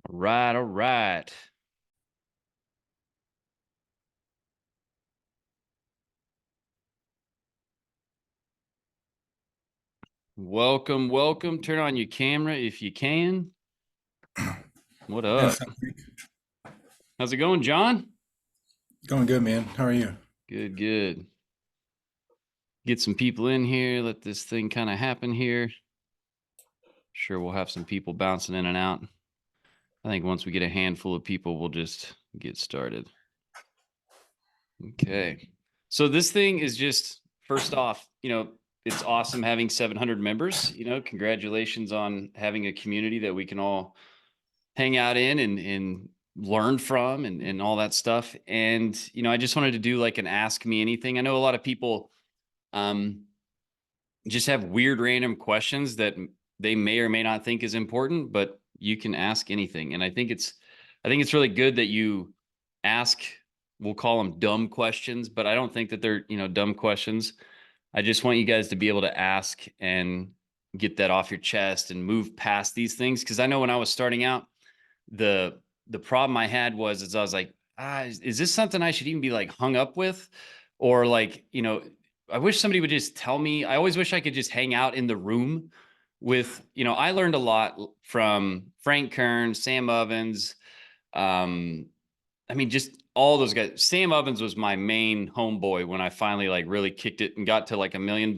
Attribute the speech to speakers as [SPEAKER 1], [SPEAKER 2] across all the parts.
[SPEAKER 1] All right, all right. Welcome, welcome. Turn on your camera if you can. What
[SPEAKER 2] Yes,
[SPEAKER 1] up? How's it going, John?
[SPEAKER 2] going good, man. How are you?
[SPEAKER 1] Good, good. Get some people in here. Let this thing kind of happen here. Sure, we'll have some people bouncing in and out. I think once we get a handful of people, we'll just get started. Okay. So this thing is just, first off, it's awesome having 700 members. Congratulations on having a community that we can all hang out in and learn from and all that stuff. And, I just wanted to do like an ask me anything. I know a lot of people um, just have weird random questions that they may or may not think is important, but you can ask anything. And I think it's really good that you ask, we'll call them dumb questions, but I don't think that they're, dumb questions. I just want you guys to be able to ask and get that off your chest and move past these things. Cause I know when I was starting out, the problem I had was I was like, is this something I should even be like hung up with? Or like, I wish somebody would just tell me. I always wish I could just hang out in the room with, I learned a lot from Frank Kern, Sam Ovens. I mean, just all those guys. Sam Ovens was my main homeboy when I finally like really kicked it and got to like $1 million.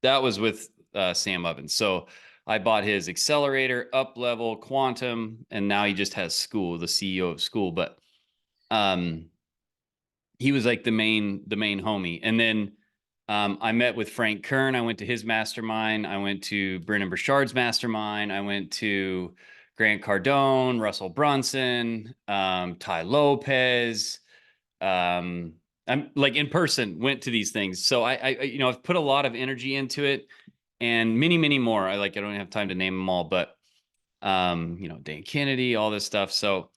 [SPEAKER 1] That was with Sam Ovens. So I bought his accelerator, up level, quantum, and now he just has Skool, the CEO of Skool. But um, he was like the main homie. And then I met with Frank Kern. I went to his mastermind. I went to Brennan Burchard's mastermind. I went to Grant Cardone, Russell Brunson, Ty Lopez. I'm like in person went to these things. So I've put a lot of energy into it and many, many more. I don't have time to name them all, but Dan Kennedy, all this stuff. So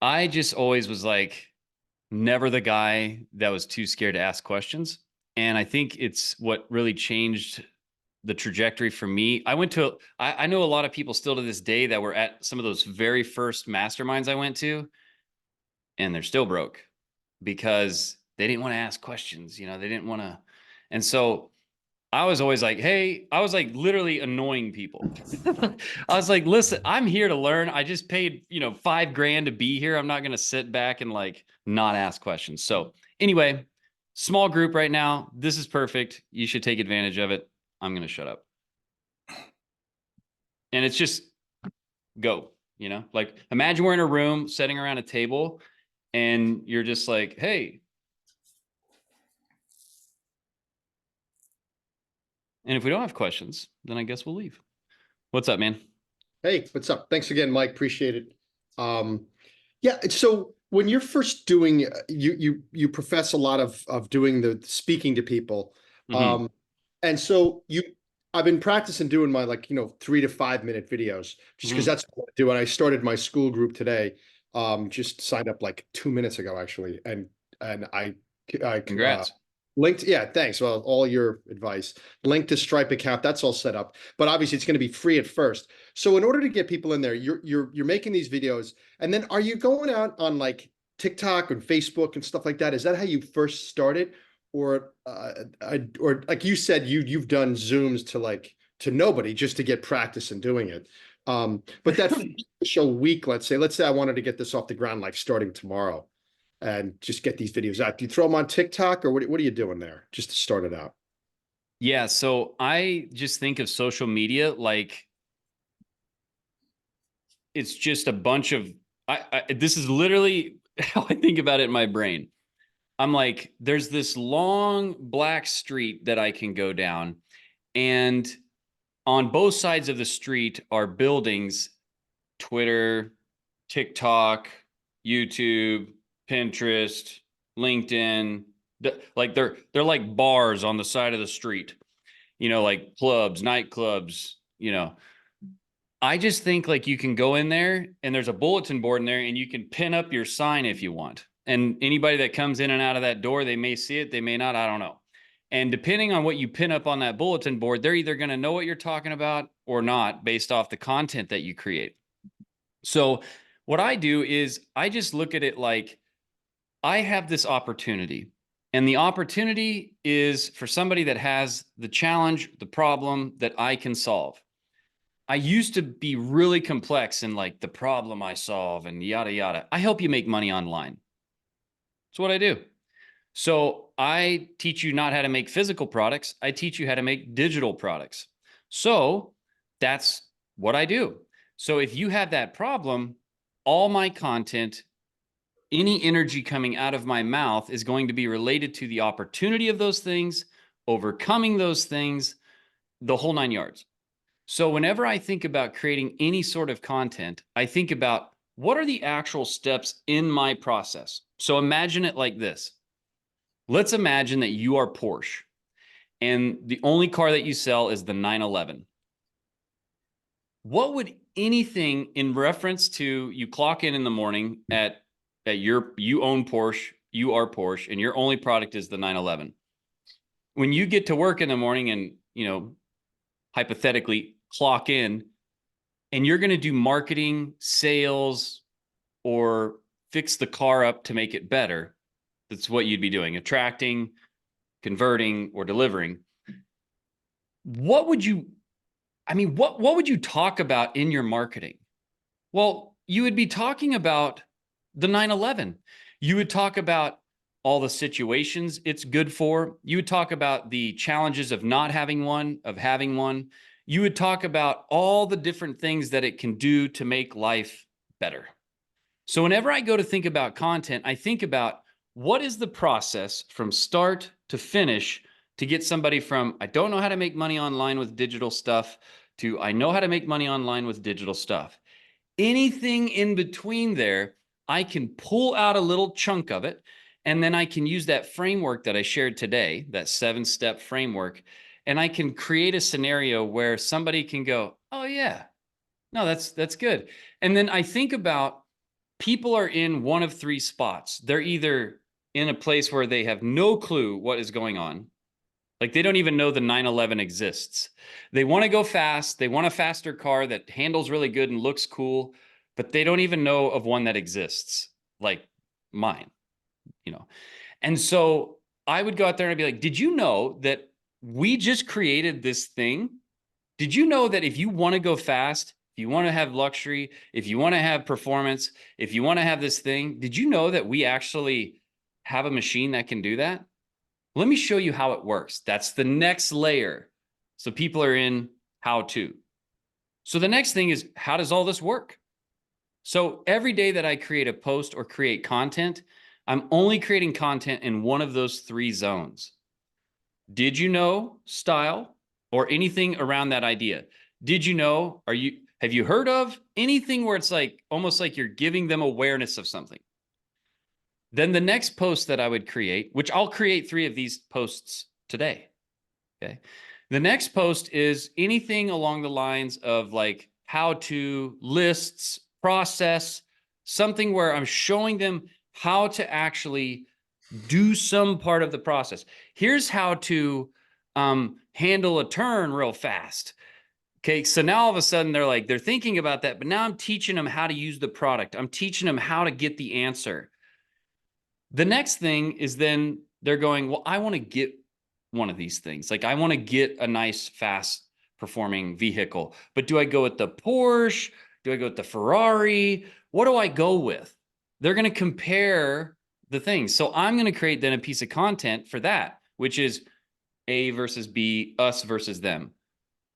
[SPEAKER 1] I just always was like never the guy that was too scared to ask questions. And I think it's what really changed the trajectory for me. I know a lot of people still to this day that were at some of those very first masterminds I went to, and they're still broke because they didn't want to ask questions. They didn't want to. And so I was always like, hey, I was like literally annoying people. I was like, listen, I'm here to learn. I just paid, $5,000 to be here. I'm not going to sit back and like not ask questions. So anyway, small group right now. This is perfect. You should take advantage of it. I'm going to shut up. And it's just go, like imagine we're in a room sitting around a table and you're just like, hey, and if we don't have questions, then I guess we'll leave. What's up, man?
[SPEAKER 3] Hey, what's up? Thanks again, Mike. Appreciate it. Yeah, so when you're first doing, you profess a lot of doing the speaking to people,
[SPEAKER 1] Mm-hmm.
[SPEAKER 3] and so I've been practicing doing my 3 to 5 minute videos just because
[SPEAKER 1] Mm-hmm.
[SPEAKER 3] that's what I do. And I started my Skool group today. Just signed up like 2 minutes ago actually, and I
[SPEAKER 1] Congrats.
[SPEAKER 3] linked. Yeah, thanks. Well, all your advice. Link to Stripe account. That's all set up, but obviously it's going to be free at first. So in order to get people in there, you're making these videos, and then are you going out on like TikTok and Facebook and stuff like that? Is that how you first started, or like you said, you've done Zooms to nobody just to get practice in doing it? But that initial week, let's say I wanted to get this off the ground, like starting tomorrow, and just get these videos out. Do you throw them on TikTok, or what are you doing there just to start it out?
[SPEAKER 1] Yeah, so I just think of social media like it's just a bunch of this is literally how I think about it in my brain. I'm like, there's this long black street that I can go down, and on both sides of the street are buildings, Twitter, TikTok, YouTube, Pinterest, LinkedIn. Like they're like bars on the side of the street, like clubs, nightclubs, I just think like you can go in there and there's a bulletin board in there and you can pin up your sign if you want. And anybody that comes in and out of that door, they may see it, they may not, I don't know. And depending on what you pin up on that bulletin board, they're either going to know what you're talking about or not based off the content that you create. So what I do is I just look at it like I have this opportunity, and the opportunity is for somebody that has the challenge, the problem that I can solve. I used to be really complex in like the problem I solve and yada, yada. I help you make money online. That's what I do. So I teach you not how to make physical products. I teach you how to make digital products. So that's what I do. So if you have that problem, all my content, any energy coming out of my mouth is going to be related to the opportunity of those things, overcoming those things, the whole 9 yards. So whenever I think about creating any sort of content, I think about what are the actual steps in my process. So imagine it like this. Let's imagine that you are Porsche and the only car that you sell is the 911. What would anything in reference to you clock in the morning at you own Porsche, you are Porsche, and your only product is the 911. When you get to work in the morning and, hypothetically clock in and you're going to do marketing, sales, or fix the car up to make it better, that's what you'd be doing, attracting, converting, or delivering. What would you talk about in your marketing? Well, you would be talking about the 911. You would talk about all the situations it's good for. You would talk about the challenges of not having one, of having one. You would talk about all the different things that it can do to make life better. So whenever I go to think about content, I think about what is the process from start to finish to get somebody from, I don't know how to make money online with digital stuff, to I know how to make money online with digital stuff. Anything in between there, I can pull out a little chunk of it, and then I can use that framework that I shared today, that 7-step framework, and I can create a scenario where somebody can go, oh yeah, no, that's good. And then I think about people are in one of 3 spots. They're either in a place where they have no clue what is going on. Like they don't even know the 911 exists. They want to go fast. They want a faster car that handles really good and looks cool, but they don't even know of one that exists, like mine, you know. And so I would go out there and I'd be like, did you know that we just created this thing? Did you know that if you want to go fast, if you want to have luxury, if you want to have performance, if you want to have this thing, did you know that we actually have a machine that can do that? Let me show you how it works. That's the next layer. So people are in how to. So the next thing is, how does all this work? So every day that I create a post or create content, I'm only creating content in one of those 3 zones. Did you know style or anything around that idea? Did you know, have you heard of anything where it's like almost like you're giving them awareness of something? Then the next post that I would create, which I'll create 3 of these posts today. Okay. The next post is anything along the lines of like how to lists, process, something where I'm showing them how to actually do some part of the process. Here's how to handle a turn real fast. Okay, so now all of a sudden they're thinking about that, but now I'm teaching them how to use the product. I'm teaching them how to get the answer. The next thing is then they're going, well, I want to get one of these things. Like I want to get a nice, fast performing vehicle, but do I go with the Porsche? Do I go with the Ferrari? What do I go with? They're going to compare the things. So I'm going to create then a piece of content for that, which is A versus B, us versus them.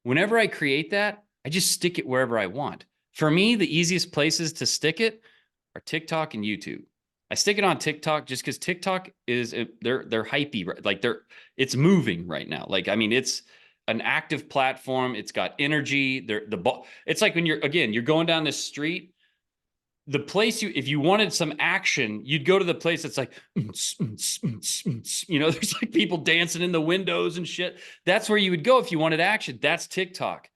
[SPEAKER 1] Whenever I create that, I just stick it wherever I want. For me, the easiest places to stick it are TikTok and YouTube. I stick it on TikTok just because TikTok is they're hypey, right? Like it's moving right now. Like I mean, it's an active platform. It's got energy. It's like when you're going down this street. The place if you wanted some action, you'd go to the place that's like, there's like people dancing in the windows and shit. That's where you would go if you wanted action. That's TikTok.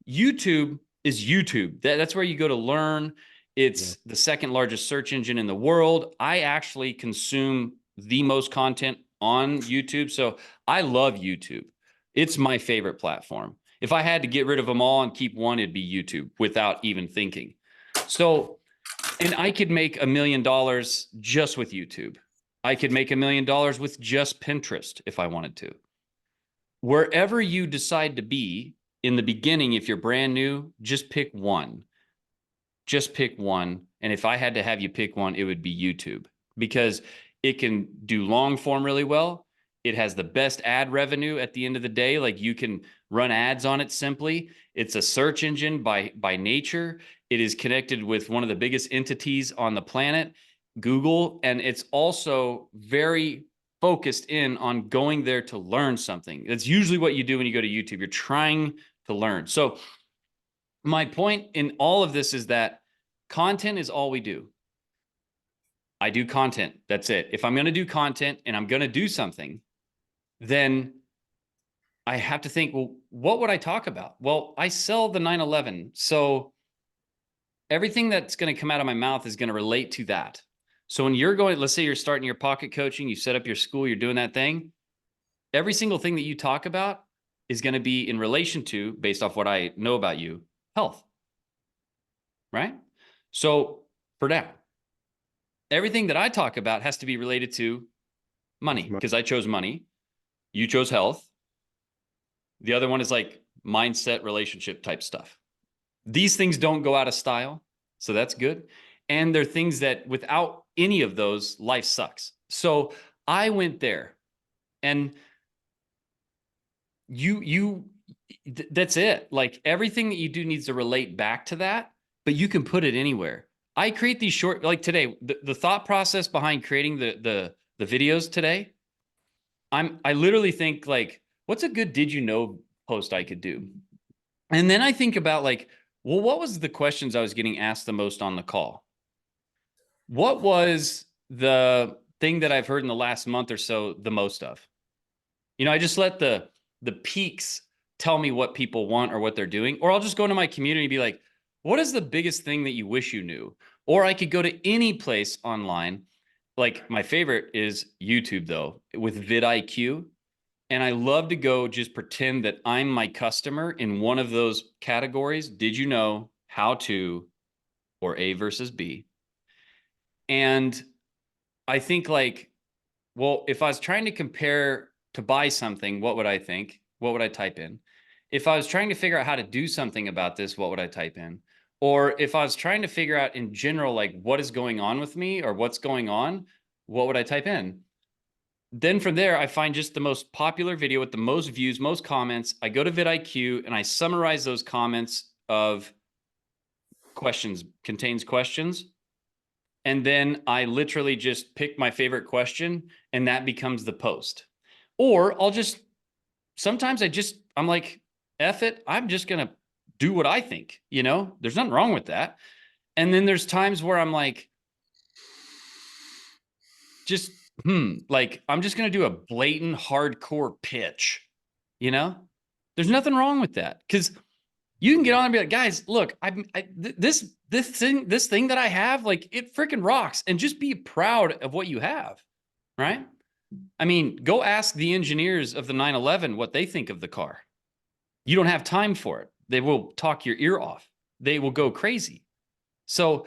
[SPEAKER 1] YouTube is YouTube. That's where you go to learn. It's the 2nd largest search engine in the world. I actually consume the most content on YouTube. So I love YouTube. It's my favorite platform. If I had to get rid of them all and keep one, it'd be YouTube without even thinking. So, and I could make $1 million just with YouTube. I could make $1 million with just Pinterest if I wanted to. Wherever you decide to be in the beginning, if you're brand new, just pick one. Just pick one. And if I had to have you pick one, it would be YouTube, because it can do long form really well. It has the best ad revenue at the end of the day. Like, you can run ads on it simply. It's a search engine by nature. It is connected with one of the biggest entities on the planet, Google. And it's also very focused in on going there to learn something. That's usually what you do when you go to YouTube. You're trying to learn. So my point in all of this is that content is all we do. I do content. That's it. If I'm going to do content and I'm going to do something, then I have to think, well, what would I talk about? Well, I sell the 911. So everything that's going to come out of my mouth is going to relate to that. So when you're going, let's say you're starting your pocket coaching, you set up your school, you're doing that thing. Every single thing that you talk about is going to be in relation to, based off what I know about you, health. Right? So for now, everything that I talk about has to be related to money, because I chose money. You chose health. The other one is like mindset, relationship type stuff. These things don't go out of style, so that's good. And they're things that without any of those, life sucks. So I went there, and that's it. Like, everything that you do needs to relate back to that, but you can put it anywhere. I create these short, like today, the thought process behind creating the videos today, I literally think, like, what's a good did you know post I could do? And then I think about, like, well, what was the questions I was getting asked the most on the call? What was the thing that I've heard in the last month or so the most of? You know, I just let the peaks tell me what people want or what they're doing. Or I'll just go into my community and be like, what is the biggest thing that you wish you knew? Or I could go to any place online. Like, my favorite is YouTube, though, with vidIQ. And I love to go just pretend that I'm my customer in one of those categories. Did you know, how to, or A versus B? And I think, like, well, if I was trying to compare to buy something, what would I think? What would I type in? If I was trying to figure out how to do something about this, what would I type in? Or if I was trying to figure out in general, like, what is going on with me or what's going on, what would I type in? Then from there, I find just the most popular video with the most views, most comments. I go to vidIQ and I summarize those comments of questions, contains questions. And then I literally just pick my favorite question, and that becomes the post. Or I'll just, sometimes I'm like, F it, I'm just going to do what I think, there's nothing wrong with that. And then there's times where I'm like, just, like, I'm just going to do a blatant hardcore pitch, there's nothing wrong with that. Because you can get on and be like, guys, look, this thing that I have, like, it freaking rocks, and just be proud of what you have, right? I mean, go ask the engineers of the 911 what they think of the car. You don't have time for it. They will talk your ear off. They will go crazy. So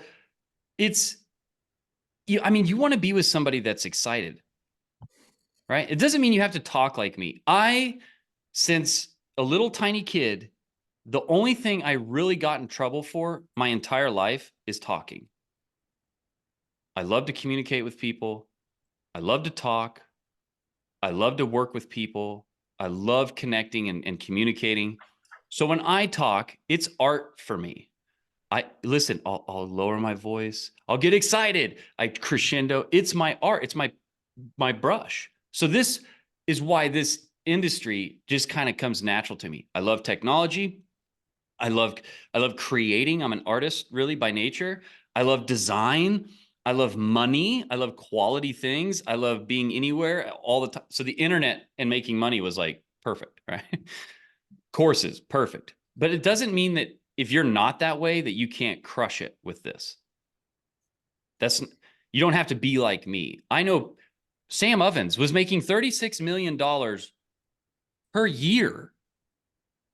[SPEAKER 1] I mean, you want to be with somebody that's excited, right? It doesn't mean you have to talk like me. Since a little tiny kid, the only thing I really got in trouble for my entire life is talking. I love to communicate with people. I love to talk. I love to work with people. I love connecting and communicating. So when I talk, it's art for me. I'll lower my voice. I'll get excited. I crescendo. It's my art. It's my brush. So this is why this industry just kind of comes natural to me. I love technology. I love creating. I'm an artist, really, by nature. I love design. I love money. I love quality things. I love being anywhere all the time. So the internet and making money was like perfect, right? Courses, perfect. But it doesn't mean that if you're not that way, that you can't crush it with this. You don't have to be like me. I know Sam Ovens was making $36 million per year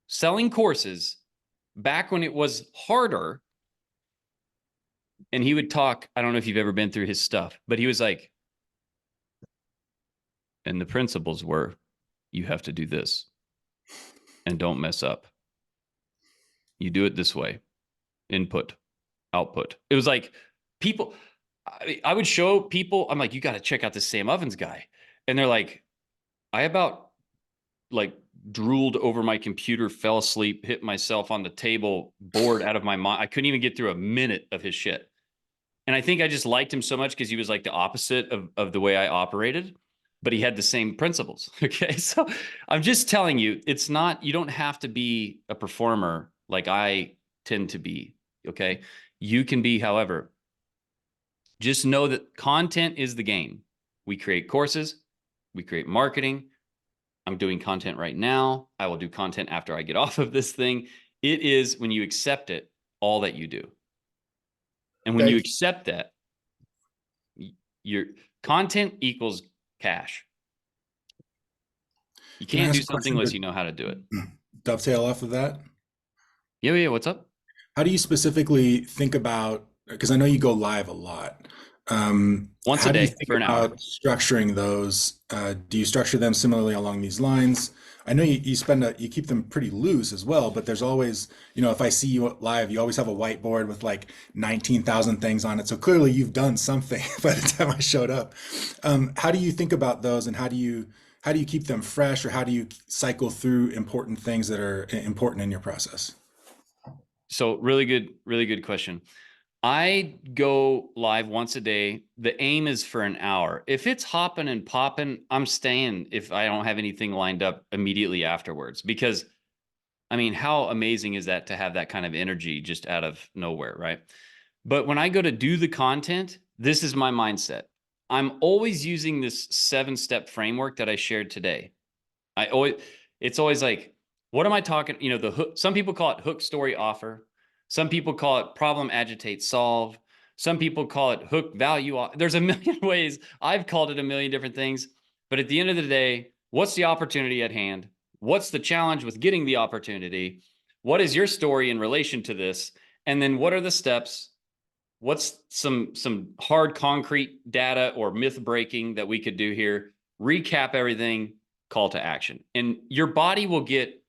[SPEAKER 1] selling courses back when it was harder And he would talk. I don't know if you've ever been through his stuff, but he was like, and the principles were, you have to do this and don't mess up. You do it this way. Input, output. It was like people, I would show people, I'm like, you got to check out this Sam Ovens guy. And they're like, I about like drooled over my computer, fell asleep, hit myself on the table, bored out of my mind. I couldn't even get through a minute of his shit. And I think I just liked him so much because he was like the opposite of the way I operated, but he had the same principles. Okay. So I'm just telling you, it's not, you don't have to be a performer like I tend to be. Okay. You can be, however, just know that content is the game. We create courses, we create marketing. I'm doing content right now. I will do content after I get off of this thing. It is, when you accept it, all that you do. And when you accept that, your content equals cash. You
[SPEAKER 2] Can I
[SPEAKER 1] can't
[SPEAKER 2] ask
[SPEAKER 1] do
[SPEAKER 2] a
[SPEAKER 1] something
[SPEAKER 2] question
[SPEAKER 1] unless
[SPEAKER 2] to
[SPEAKER 1] you know how to do it.
[SPEAKER 2] dovetail off of that?
[SPEAKER 1] Yeah, what's up?
[SPEAKER 2] How do you specifically think about, because I know you go live a lot.
[SPEAKER 1] Once a
[SPEAKER 2] How do you
[SPEAKER 1] day
[SPEAKER 2] think
[SPEAKER 1] for an hour.
[SPEAKER 2] about structuring those? Do you structure them similarly along these lines? I know you keep them pretty loose as well, but there's always, if I see you live, you always have a whiteboard with like 19,000 things on it. So clearly you've done something by the time I showed up. How do you think about those, and how do you keep them fresh, or how do you cycle through important things that are important in your process?
[SPEAKER 1] So really good question. I go live once a day. The aim is for an hour. If it's hopping and popping, I'm staying if I don't have anything lined up immediately afterwards. Because, I mean, how amazing is that to have that kind of energy just out of nowhere, right? But when I go to do the content, this is my mindset. I'm always using this 7-step framework that I shared today. It's always like, what am I talking? The hook, some people call it hook, story, offer. Some people call it problem, agitate, solve. Some people call it hook, value. There's a million ways. I've called it a million different things. But at the end of the day, what's the opportunity at hand? What's the challenge with getting the opportunity? What is your story in relation to this? And then what are the steps? What's some hard concrete data or myth breaking that we could do here? Recap everything, call to action. And your body will get,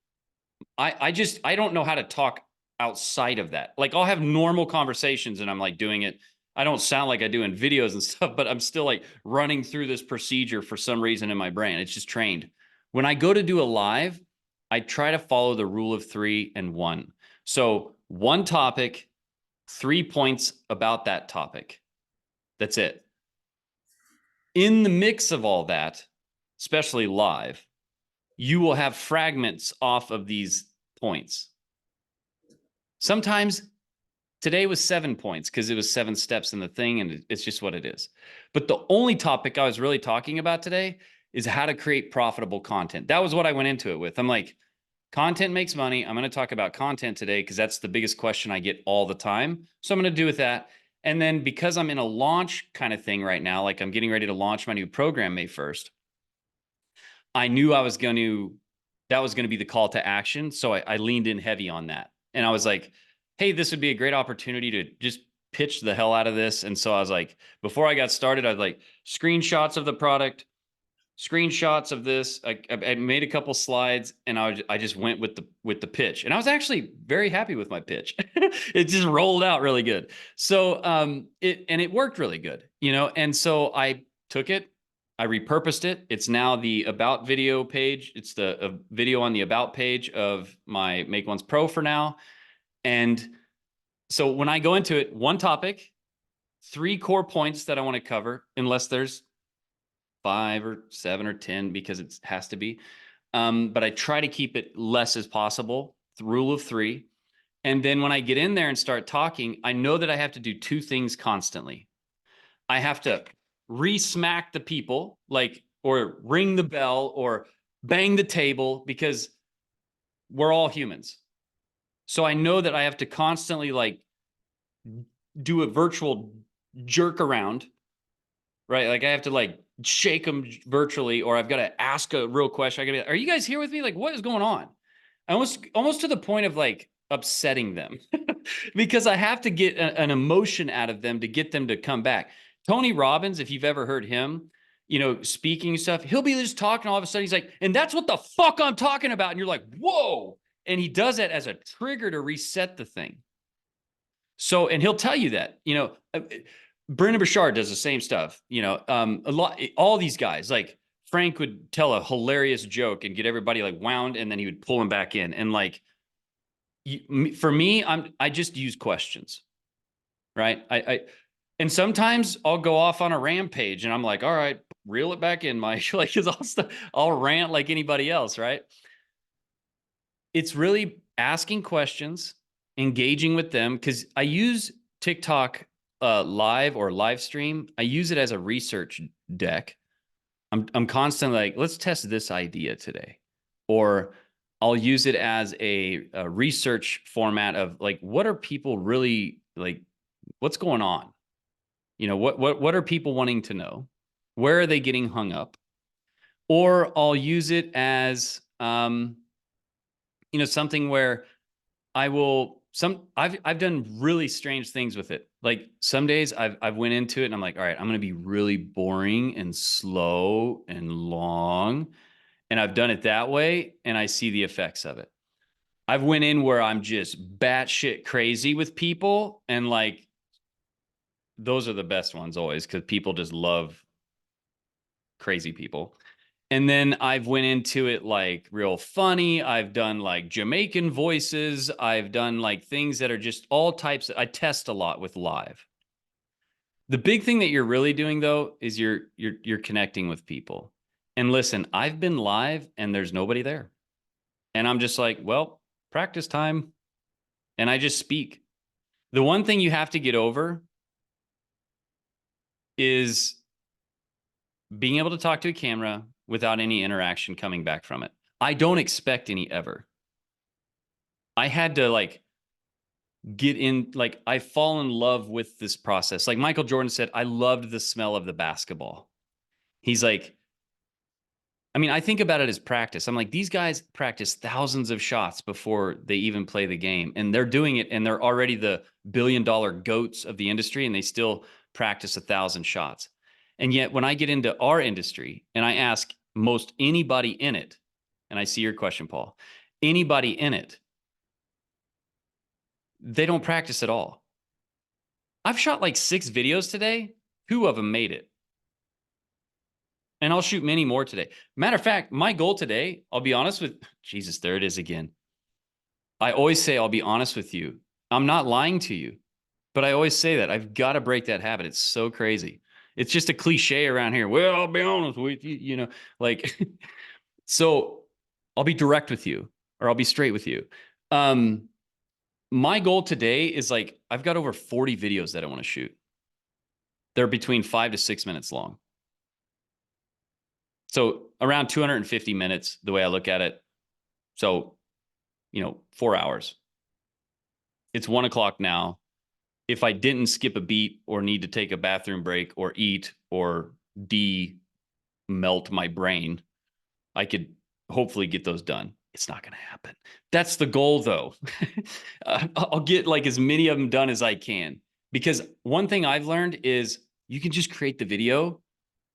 [SPEAKER 1] I don't know how to talk outside of that. Like, I'll have normal conversations and I'm like doing it. I don't sound like I do in videos and stuff, but I'm still like running through this procedure for some reason in my brain. It's just trained. When I go to do a live, I try to follow the rule of 3 and 1. So one topic, 3 points about that topic. That's it. In the mix of all that, especially live, you will have fragments off of these points. Sometimes today was 7 points because it was 7 steps in the thing, and it's just what it is. But the only topic I was really talking about today is how to create profitable content. That was what I went into it with. I'm like, content makes money. I'm going to talk about content today because that's the biggest question I get all the time. So I'm going to do with that. And then because I'm in a launch kind of thing right now, like I'm getting ready to launch my new program May 1st, I knew that was going to be the call to action. So I leaned in heavy on that. And I was like, hey, this would be a great opportunity to just pitch the hell out of this. And so I was like, before I got started, I was like, screenshots of the product, screenshots of this. I made a couple slides, and I just went with the pitch. And I was actually very happy with my pitch. It just rolled out really good. So it worked really good, and so I took it, I repurposed it. It's now the about video page. It's the video on the about page of my Make Ones Pro for now. And so when I go into it, one topic, 3 core points that I want to cover, unless there's 5 or 7 or 10, because it has to be. But I try to keep it less as possible, the rule of 3. And then when I get in there and start talking, I know that I have to do 2 things constantly. I have to re-smack the people, or ring the bell or bang the table, because we're all humans. So I know that I have to constantly do a virtual jerk around, right? Like I have to shake them virtually, or I've got to ask a real question. I got to be, are you guys here with me? Like, what is going on? Almost to the point of upsetting them. because I have to get an emotion out of them to get them to come back. Tony Robbins, if you've ever heard him, you know, speaking stuff, he'll be just talking. All of a sudden, he's like, and that's what the fuck I'm talking about. And you're like, whoa. And he does that as a trigger to reset the thing. So, and he'll tell you that, you know, Brendan Burchard does the same stuff, you know, a lot, all these guys, like Frank would tell a hilarious joke and get everybody like wound, and then he would pull them back in. And like, for me, I just use questions, right? And sometimes I'll go off on a rampage and I'm like, all right, reel it back in, Mike. Like, cause I'll rant like anybody else, right? It's really asking questions, engaging with them. Cause I use TikTok live or live stream. I use it as a research deck. I'm constantly like, let's test this idea today. Or I'll use it as a research format of like, what are people really like, what's going on? You know, what are people wanting to know? Where are they getting hung up? Or I'll use it as, you know, something where I've done really strange things with it. Like some days I've went into it and I'm like, all right, I'm going to be really boring and slow and long. And I've done it that way. And I see the effects of it. I've went in where I'm just batshit crazy with people, and like, those are the best ones always, because people just love crazy people. And then I've went into it like real funny. I've done like Jamaican voices. I've done like things that are just all types. I test a lot with live. The big thing that you're really doing though is you're connecting with people. And listen, I've been live and there's nobody there. And I'm just like, well, practice time. And I just speak. The one thing you have to get over is being able to talk to a camera without any interaction coming back from it. I don't expect any ever. I had to like get in, like I fall in love with this process. Like Michael Jordan said, I loved the smell of the basketball. He's like, I mean, I think about it as practice. I'm like, these guys practice thousands of shots before they even play the game. And they're doing it, and they're already the billion-dollar goats of the industry, and they still practice 1,000 shots. And yet when I get into our industry and I ask most anybody in it, and I see your question, Paul, anybody in it, they don't practice at all. I've shot like 6 videos today. 2 of them made it. And I'll shoot many more today. Matter of fact, my goal today, I'll be honest with, Jesus, there it is again. I always say, I'll be honest with you. I'm not lying to you, but I always say that. I've got to break that habit. It's so crazy. It's just a cliche around here. Well, I'll be honest with you, you know, like, so I'll be direct with you, or I'll be straight with you. My goal today is like, I've got over 40 videos that I want to shoot. They're between 5 to 6 minutes long. So around 250 minutes, the way I look at it. So, you know, 4 hours. It's 1 o'clock now. If I didn't skip a beat or need to take a bathroom break or eat or melt my brain, I could hopefully get those done. It's not going to happen. That's the goal though. I'll get like as many of them done as I can, because one thing I've learned is you can just create the video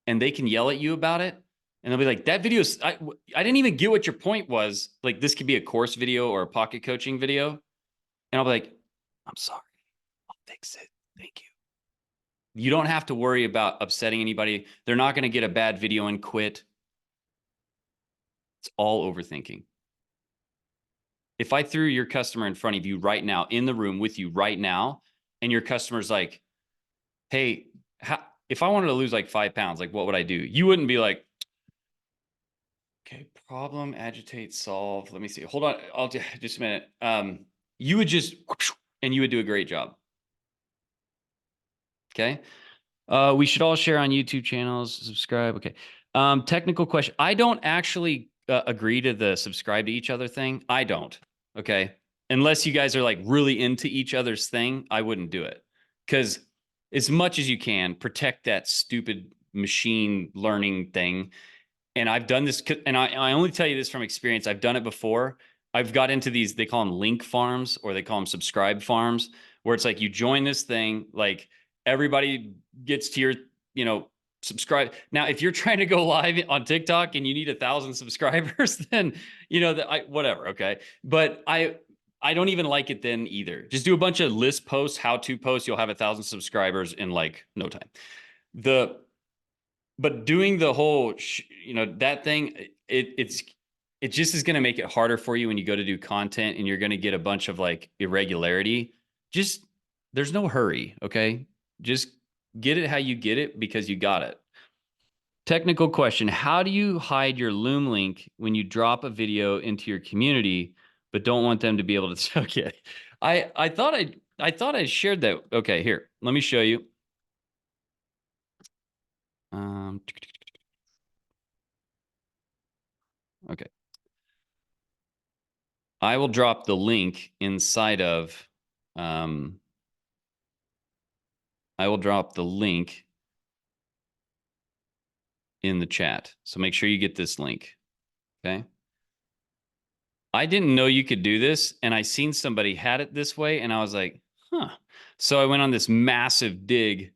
[SPEAKER 1] and they can yell at you about it. And they'll be like, that video, I didn't even get what your point was. Like, this could be a course video or a pocket coaching video. And I'll be like, I'm sorry. I'll fix it. Thank you. You don't have to worry about upsetting anybody. They're not going to get a bad video and quit. It's all overthinking. If I threw your customer in front of you right now, in the room with you right now, and your customer's like, hey, if I wanted to lose like 5 pounds, like what would I do? You wouldn't be like, okay, problem, agitate, solve. Let me see. Hold on. I'll just a minute. You would just, and you would do a great job. Okay. We should all share on YouTube channels, subscribe. Okay. Technical question. I don't actually agree to the subscribe to each other thing. I don't. Okay. Unless you guys are like really into each other's thing, I wouldn't do it. Because as much as you can, protect that stupid machine learning thing. And I've done this, and I only tell you this from experience. I've done it before. I've got into these, they call them link farms or they call them subscribe farms, where it's like you join this thing, like everybody gets to your, you know, subscribe. Now, if you're trying to go live on TikTok and you need 1,000 subscribers, then, you know, whatever. Okay. But I don't even like it then either. Just do a bunch of list posts, how-to posts. You'll have 1,000 subscribers in like no time. But doing the whole, you know, that thing, it just is going to make it harder for you when you go to do content, and you're going to get a bunch of like irregularity. Just, there's no hurry. Okay. Just get it how you get it, because you got it. Technical question. How do you hide your Loom link when you drop a video into your community, but don't want them to be able to? Okay. I thought I shared that. Okay, here, let me show you. Okay. I will drop the link inside of, I will drop the link in the chat. So make sure you get this link. Okay. I didn't know you could do this, and I seen somebody had it this way, and I was like, huh. So I went on this massive dig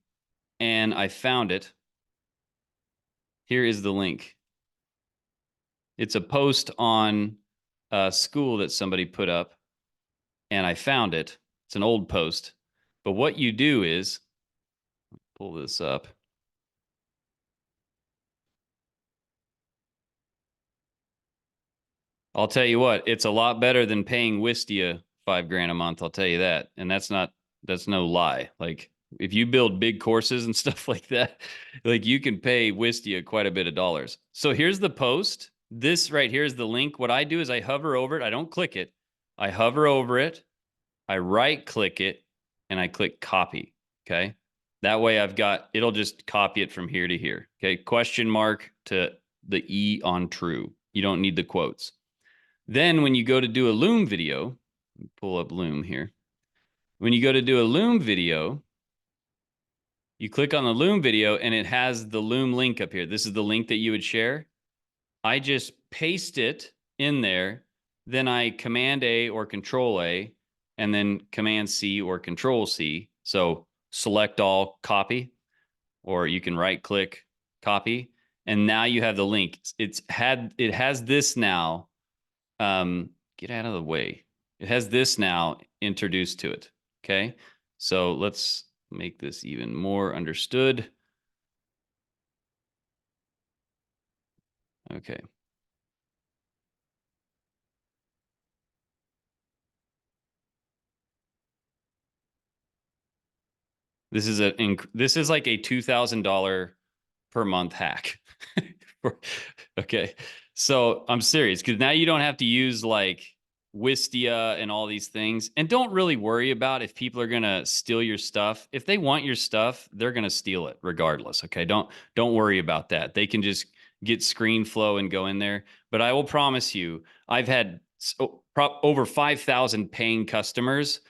[SPEAKER 1] and I found it. Here is the link. It's a post on Skool that somebody put up, and I found it. It's an old post. But what you do is, pull this up. I'll tell you what, it's a lot better than paying Wistia $5,000 a month. I'll tell you that. And that's no lie. Like, if you build big courses and stuff like that, like, you can pay Wistia quite a bit of dollars. So here's the post. This right here is the link. What I do is I hover over it. I don't click it. I hover over it. I right click it and I click copy. Okay. That way it'll just copy it from here to here. Okay. Question mark to the E on true. You don't need the quotes. Then when you go to do a Loom video, pull up Loom here. When you go to do a Loom video, you click on the Loom video and it has the Loom link up here. This is the link that you would share. I just paste it in there. Then I Command A or Control A, and then Command C or Control C. So select all, copy, or you can right click, copy. And now you have the link. It has this now. Get out of the way. It has this now introduced to it. Okay. So let's make this even more understood. Okay. This is like a $2,000 per month hack. Okay. So I'm serious, because now you don't have to use like Wistia and all these things. And don't really worry about if people are going to steal your stuff. If they want your stuff, they're going to steal it regardless. Okay. Don't worry about that. They can just get ScreenFlow and go in there. But I will promise you, I've had over 5,000 paying customers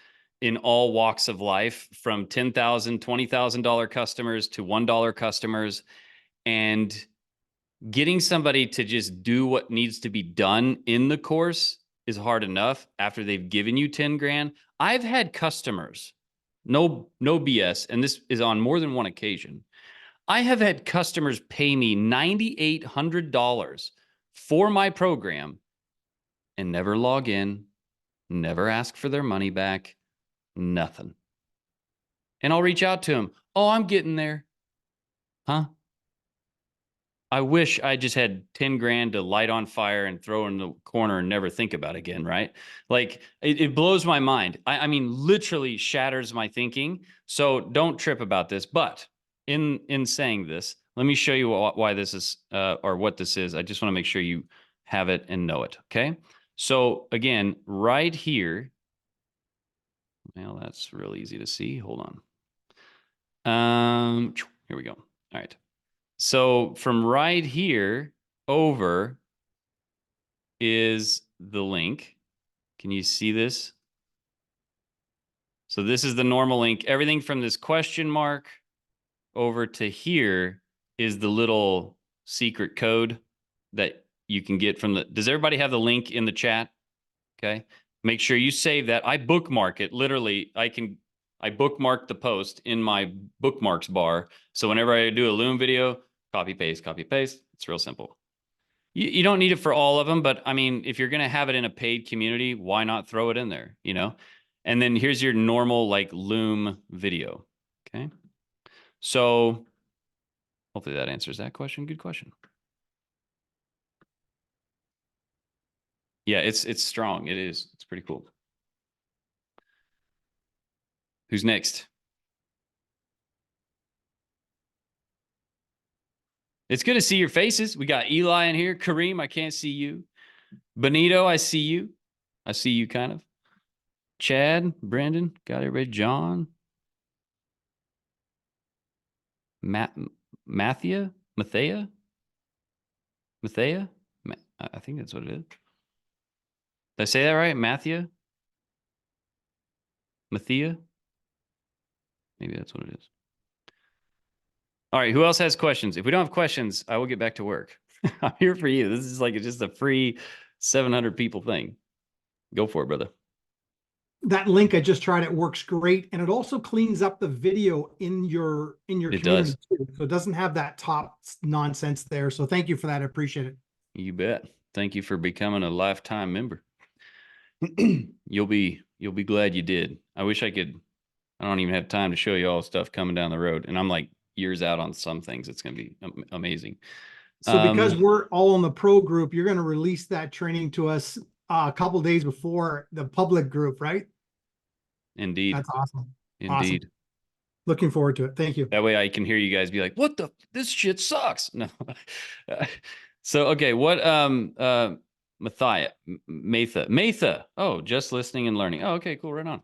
[SPEAKER 1] in all walks of life, from $10,000, $20,000 customers to $1 customers. And getting somebody to just do what needs to be done in the course is hard enough after they've given you 10 grand. I've had customers, no BS, and this is on more than one occasion. I have had customers pay me $9,800 for my program and never log in, never ask for their money back, nothing. And I'll reach out to them. Oh, I'm getting there. Huh? I wish I just had 10 grand to light on fire and throw in the corner and never think about again, right? Like, it blows my mind. I mean, literally shatters my thinking. So don't trip about this. But in saying this, let me show you why this is, or what this is. I just want to make sure you have it and know it. Okay. So again, right here, well, that's real easy to see. Hold on. Here we go. All right. So from right here over is the link. Can you see this? So this is the normal link. Everything from this question mark over to here is the little secret code that you can get from the, does everybody have the link in the chat? Okay. Make sure you save that. I bookmark it. Literally, I bookmark the post in my bookmarks bar. So whenever I do a Loom video, copy, paste, copy, paste. It's real simple. You don't need it for all of them, but I mean, if you're going to have it in a paid community, why not throw it in there, you know? And then here's your normal like Loom video. Okay. So hopefully that answers that question. Good question. Yeah, it's strong. It is. It's pretty cool. Who's next? It's good to see your faces. We got Eli in here. Kareem, I can't see you. Benito, I see you. I see you kind of. Chad, Brandon, got everybody. John. Mathia? Mathea? Mathea? I think that's what it is. Did I say that right? Mathia? Mathia? Maybe that's what it is. All right, who else has questions? If we don't have questions, I will get back to work. I'm here for you. This is like just a free 700 people thing. Go for it, brother.
[SPEAKER 4] That link I just tried, it works great, and it also cleans up the video in your
[SPEAKER 1] It
[SPEAKER 4] community
[SPEAKER 1] does.
[SPEAKER 4] too. So it doesn't have that top nonsense there. So thank you for that. I appreciate it.
[SPEAKER 1] You bet. Thank you for becoming a lifetime member. You'll be glad you did. I wish I could. I don't even have time to show you all stuff coming down the road, and I'm like years out on some things. It's going to be amazing.
[SPEAKER 4] So because we're all in the pro group, you're going to release that training to us a couple days before the public group, right?
[SPEAKER 1] Indeed.
[SPEAKER 4] That's awesome.
[SPEAKER 1] Indeed.
[SPEAKER 4] Awesome. Looking forward to it. Thank you.
[SPEAKER 1] That way I can hear you guys be like, what the, this shit sucks. No. So, okay. What, Matha. Oh, just listening and learning. Oh, okay, cool. Right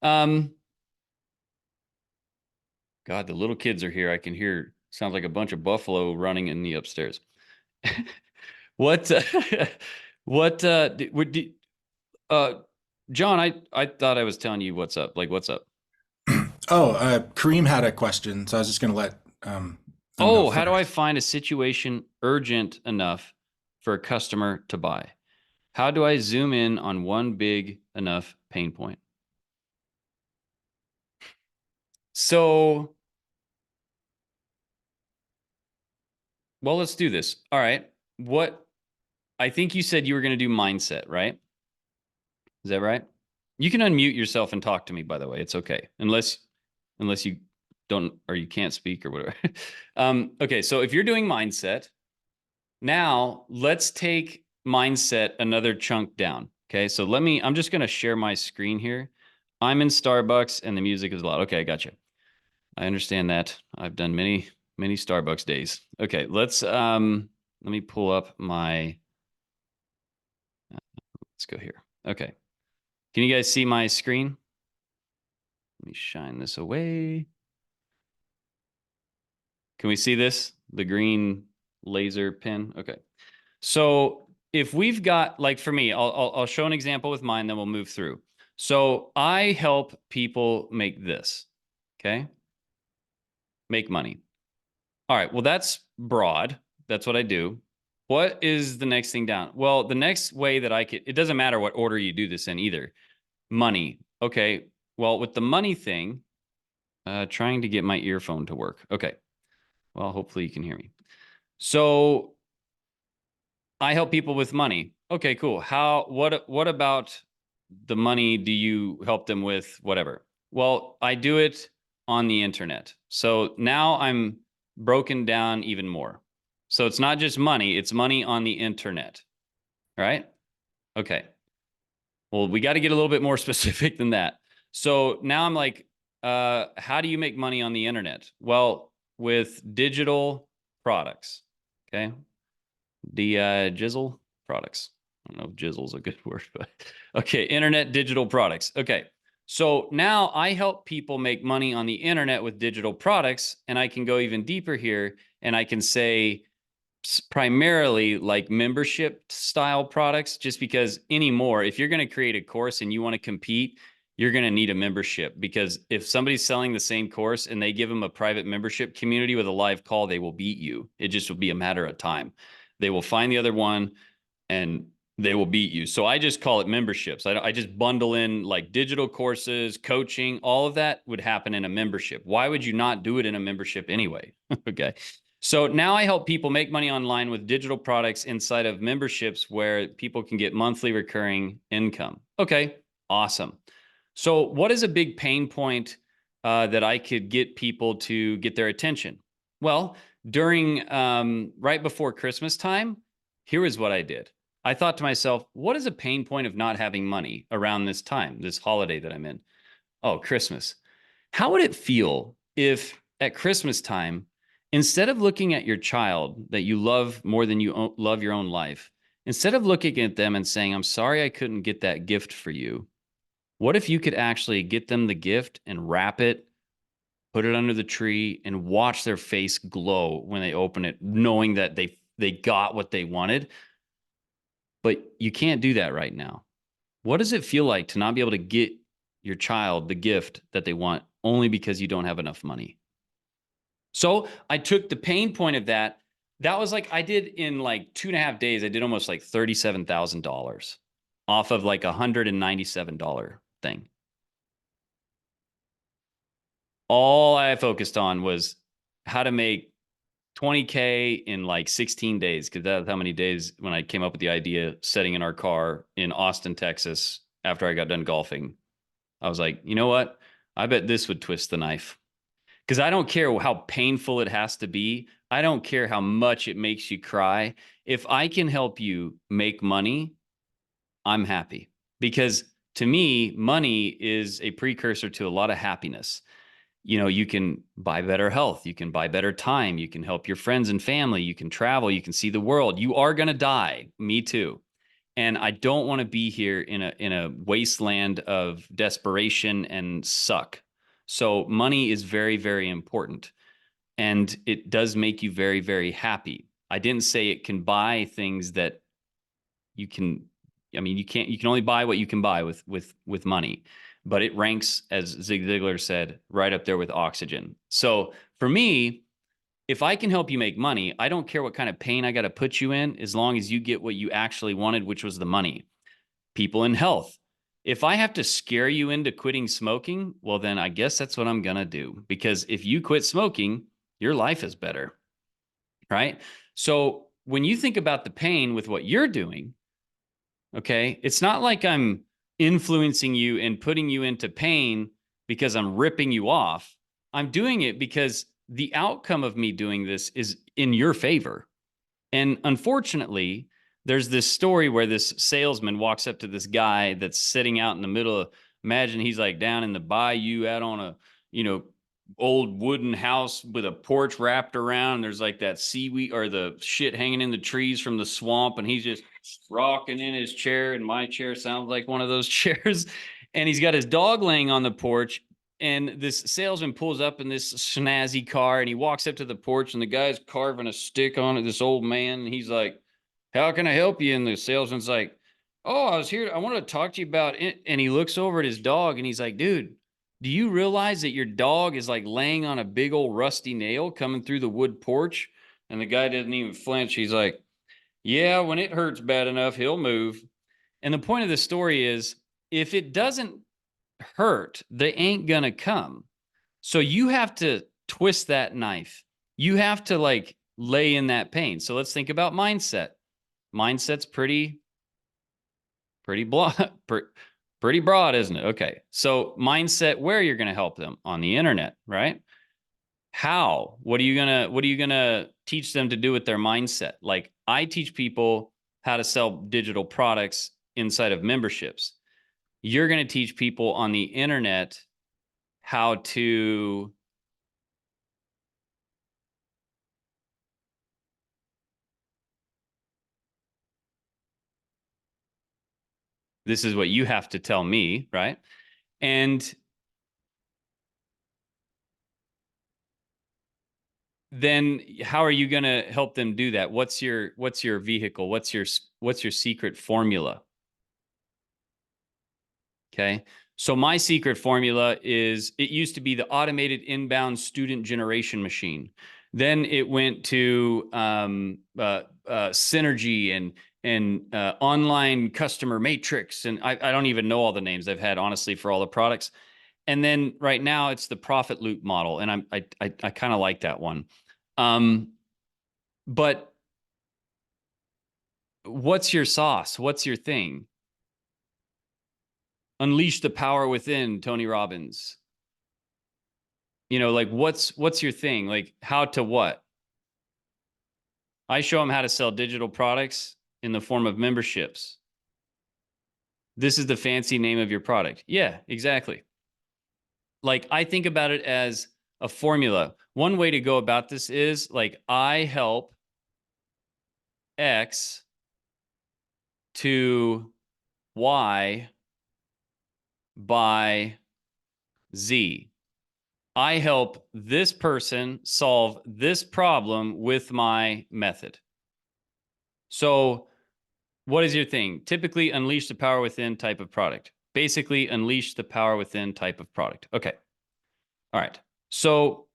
[SPEAKER 1] on. God, the little kids are here. I can hear, sounds like a bunch of buffalo running in the upstairs. What, John, I thought I was telling you what's up. Like, what's up?
[SPEAKER 2] Kareem had a question, so I was just going to let them
[SPEAKER 1] Oh,
[SPEAKER 2] go
[SPEAKER 1] how do
[SPEAKER 2] first.
[SPEAKER 1] I find a situation urgent enough for a customer to buy? How do I zoom in on one big enough pain point? So, well, let's do this. All right. I think you said you were going to do mindset, right? Is that right? You can unmute yourself and talk to me, by the way. It's okay. Unless you don't, or you can't speak or whatever. Okay. So if you're doing mindset, now let's take mindset another chunk down. Okay. So I'm just going to share my screen here. I'm in Starbucks and the music is loud. Okay. I got you. I understand that. I've done many Starbucks days. Okay. Let me pull up let's go here. Okay. Can you guys see my screen? Let me shine this away. Can we see this? The green laser pen? Okay. So if we've got, like for me, I'll show an example with mine, then we'll move through. So I help people make this, okay? Make money. All right, well, that's broad. That's what I do. What is the next thing down? Well, the next way that it doesn't matter what order you do this in either. Money. Okay, well, with the money thing, trying to get my earphone to work. Okay, well, hopefully you can hear me. So I help people with money. Okay, cool. What about the money do you help them with? Whatever. Well, I do it on the internet. So now I'm broken down even more. So it's not just money, it's money on the internet. Right? Okay. Well, we got to get a little bit more specific than that. So now I'm like, how do you make money on the internet? Well, with digital products. Okay. Jizzle products. I don't know if jizzle's a good word, but okay. Internet digital products. Okay. So now I help people make money on the internet with digital products, and I can go even deeper here and I can say primarily like membership style products, just because anymore, if you're going to create a course and you want to compete, you're going to need a membership, because if somebody's selling the same course and they give them a private membership community with a live call, they will beat you. It just will be a matter of time. They will find the other one and they will beat you. So I just call it memberships. I just bundle in like digital courses, coaching, all of that would happen in a membership. Why would you not do it in a membership anyway? Okay. So now I help people make money online with digital products inside of memberships where people can get monthly recurring income. Okay, awesome. So what is a big pain point that I could get people to get their attention? Well, during right before Christmas time, here is what I did. I thought to myself, what is a pain point of not having money around this time, this holiday that I'm in? Oh, Christmas. How would it feel if at Christmas time, instead of looking at your child that you love more than you love your own life, instead of looking at them and saying, I'm sorry I couldn't get that gift for you, what if you could actually get them the gift and wrap it, put it under the tree, and watch their face glow when they open it, knowing that they got what they wanted? But you can't do that right now. What does it feel like to not be able to get your child the gift that they want only because you don't have enough money? So I took the pain point of that. That was like, I did in like 2.5 days, I did almost like $37,000 off of like $197 thing. All I focused on was how to make 20K in like 16 days, because that's how many days when I came up with the idea, sitting in our car in Austin, Texas, after I got done golfing. I was like, you know what? I bet this would twist the knife. Because I don't care how painful it has to be. I don't care how much it makes you cry. If I can help you make money, I'm happy. Because to me, money is a precursor to a lot of happiness. You know, you can buy better health, you can buy better time, you can help your friends and family, you can travel, you can see the world. You are going to die. Me too. And I don't want to be here in a wasteland of desperation and suck. So money is very, very important. And it does make you very, very happy. I didn't say it can buy things that you can, I mean, you can only buy what you can buy with money. But it ranks, as Zig Ziglar said, right up there with oxygen. So for me, if I can help you make money, I don't care what kind of pain I got to put you in, as long as you get what you actually wanted, which was the money. People in health. If I have to scare you into quitting smoking, well, then I guess that's what I'm going to do. Because if you quit smoking, your life is better, right? So when you think about the pain with what you're doing, okay, it's not like I'm influencing you and putting you into pain because I'm ripping you off. I'm doing it because the outcome of me doing this is in your favor. And unfortunately, there's this story where this salesman walks up to this guy that's sitting out in the middle of, imagine he's like down in the bayou out on a, old wooden house with a porch wrapped around. There's like that seaweed or the shit hanging in the trees from the swamp. And he's just rocking in his chair. And my chair sounds like one of those chairs. And he's got his dog laying on the porch. And this salesman pulls up in this snazzy car and he walks up to the porch and the guy's carving a stick on it, this old man. And he's like, how can I help you? And the salesman's like, oh, I was here. I wanted to talk to you about it. And he looks over at his dog and he's like, dude, do you realize that your dog is like laying on a big old rusty nail coming through the wood porch? And the guy doesn't even flinch. He's like, yeah, when it hurts bad enough, he'll move. And the point of the story is, if it doesn't hurt, they ain't going to come. So you have to twist that knife. You have to like lay in that pain. So let's think about mindset. Mindset's pretty broad, pretty broad, isn't it? Okay. So mindset, where you're going to help them on the internet, right? How? What are you going to teach them to do with their mindset? Like I teach people how to sell digital products inside of memberships. You're going to teach people on the internet how to this is what you have to tell me, right? And then how are you going to help them do that? What's your vehicle? What's your secret formula? Okay. So my secret formula is, it used to be the automated inbound student generation machine. Then it went to synergy and online customer matrix. And I don't even know all the names I've had, honestly, for all the products. And then right now it's the profit loop model. And I kind of like that one. But what's your sauce? What's your thing? Unleash the power within, Tony Robbins. You know, like what's your thing? Like how to what? I show them how to sell digital products in the form of memberships. This is the fancy name of your product. Yeah, exactly. Like I think about it as a formula. One way to go about this is like I help X to Y by Z. I help this person solve this problem with my method. So what is your thing? Typically unleash the power within type of product. Basically unleash the power within type of product. Okay. All right. So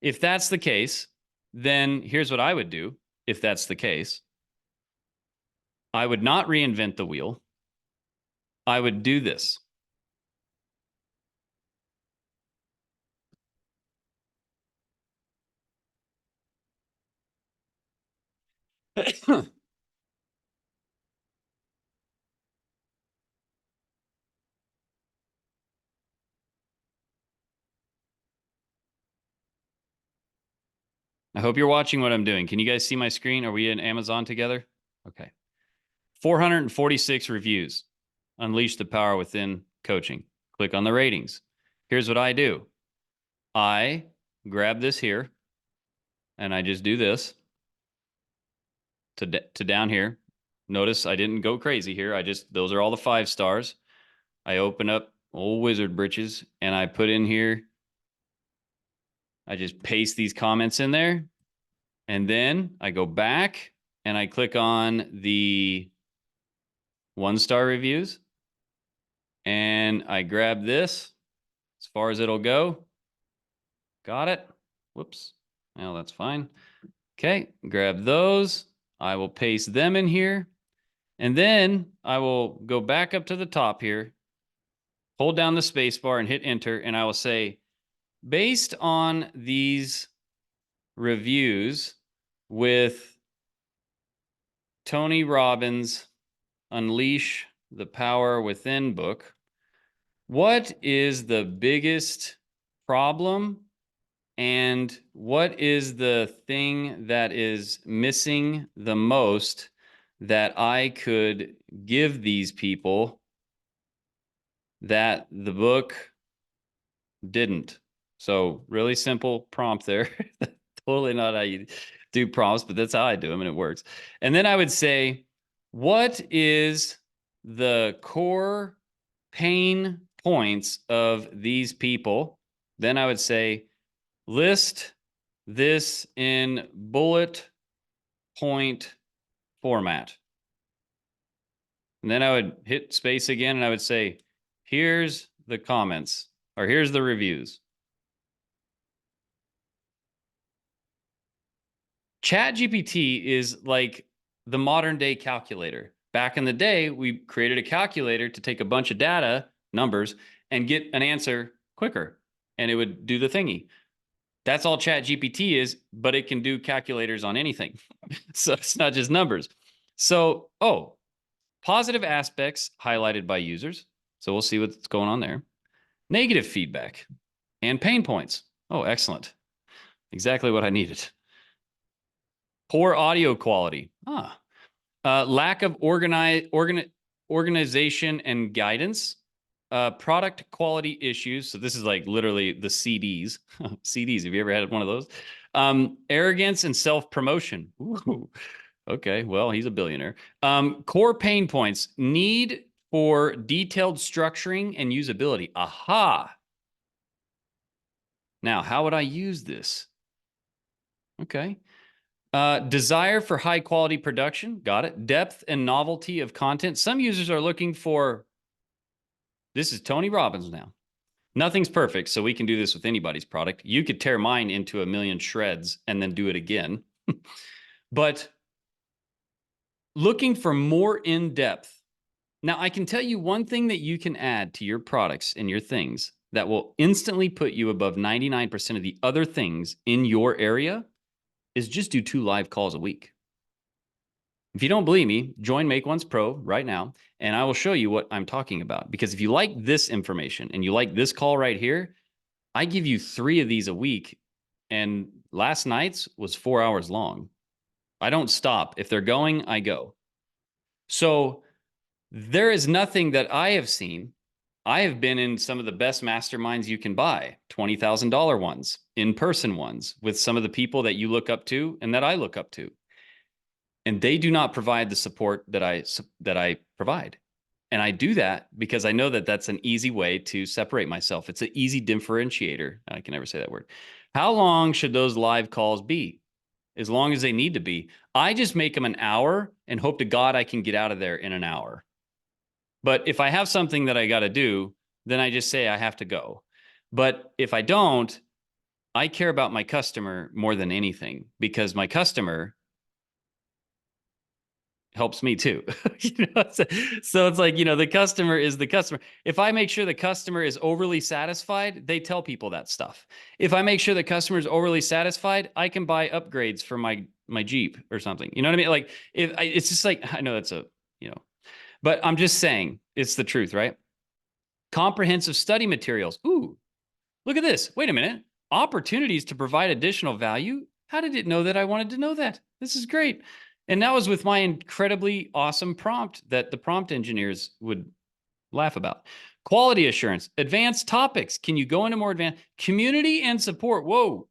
[SPEAKER 1] if that's the case, then here's what I would do. If that's the case, I would not reinvent the wheel. I would do this. I hope you're watching what I'm doing. Can you guys see my screen? Are we in Amazon together? Okay. 446 reviews. Unleash the power within coaching. Click on the ratings. Here's what I do. I grab this here and I just do this to down here. Notice I didn't go crazy here. Those are all the 5 stars. I open up old wizard britches and I put in here. I just paste these comments in there. And then I go back and I click on the 1-star reviews. And I grab this as far as it'll go. Got it. Whoops. Well, that's fine. Okay, grab those. I will paste them in here. And then I will go back up to the top here, hold down the space bar and hit enter. And I will say, based on these reviews with Tony Robbins' Unleash the Power Within book, what is the biggest problem and what is the thing that is missing the most that I could give these people that the book didn't? So really simple prompt there. Totally not how you do prompts, but that's how I do them and it works. And then I would say, what is the core pain points of these people? Then I would say, list this in bullet point format. And then I would hit space again and I would say, here's the comments or here's the reviews. ChatGPT is like the modern day calculator. Back in the day, we created a calculator to take a bunch of data, numbers, and get an answer quicker. And it would do the thingy. That's all ChatGPT is, but it can do calculators on anything. So it's not just numbers. So, positive aspects highlighted by users. So we'll see what's going on there. Negative feedback and pain points. Oh, excellent. Exactly what I needed. Poor audio quality. Lack of organization and guidance. Product quality issues. So this is like literally the CDs. CDs. Have you ever had one of those? Arrogance and self-promotion. Ooh. Okay, well, he's a billionaire. Core pain points. Need for detailed structuring and usability. Aha. Now, how would I use this? Okay. Desire for high quality production. Got it. Depth and novelty of content. Some users are looking for, this is Tony Robbins now. Nothing's perfect, so we can do this with anybody's product. You could tear mine into a million shreds and then do it again. But looking for more in-depth. Now, I can tell you one thing that you can add to your products and your things that will instantly put you above 99% of the other things in your area is just do 2 live calls a week. If you don't believe me, join Make Ones Pro right now, and I will show you what I'm talking about. Because if you like this information and you like this call right here, I give you 3 of these a week, and last night's was 4 hours long. I don't stop. If they're going, I go. So there is nothing that I have seen. I have been in some of the best masterminds you can buy, $20,000 ones, in-person ones, with some of the people that you look up to and that I look up to. And they do not provide the support that I provide. And I do that because I know that that's an easy way to separate myself. It's an easy differentiator. I can never say that word. How long should those live calls be? As long as they need to be. I just make them an hour and hope to God I can get out of there in an hour. But if I have something that I got to do, then I just say I have to go. But if I don't, I care about my customer more than anything, because my customer helps me too. So it's like, the customer is the customer. If I make sure the customer is overly satisfied, they tell people that stuff. If I make sure the customer is overly satisfied, I can buy upgrades for my Jeep or something. You know what I mean? Like, it's just like, I know that's but I'm just saying, it's the truth, right? Comprehensive study materials. Ooh, look at this. Wait a minute. Opportunities to provide additional value. How did it know that I wanted to know that? This is great. And that was with my incredibly awesome prompt that the prompt engineers would laugh about. Quality assurance, advanced topics. Can you go into more advanced? Community and support. Whoa.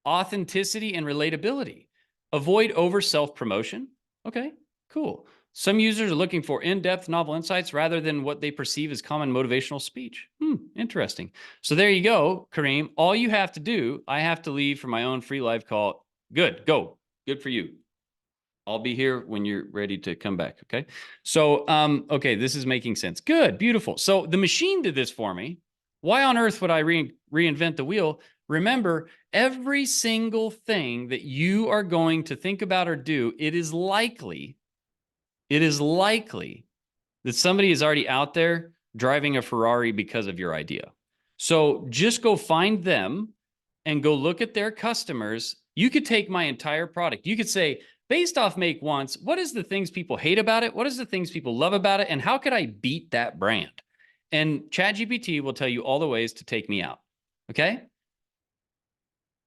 [SPEAKER 1] Authenticity and relatability. Avoid over self-promotion. Okay, cool. Some users are looking for in-depth novel insights rather than what they perceive as common motivational speech. Interesting. So there you go, Kareem. All you have to do, I have to leave for my own free live call. Good, go. Good for you. I'll be here when you're ready to come back, okay? So, okay, this is making sense. Good, beautiful. So the machine did this for me. Why on earth would I reinvent the wheel? Remember, every single thing that you are going to think about or do, it is likely that somebody is already out there driving a Ferrari because of your idea. So just go find them and go look at their customers. You could take my entire product. You could say, based off Make Once, what is the things people hate about it? What is the things people love about it? And how could I beat that brand? And ChatGPT will tell you all the ways to take me out. Okay?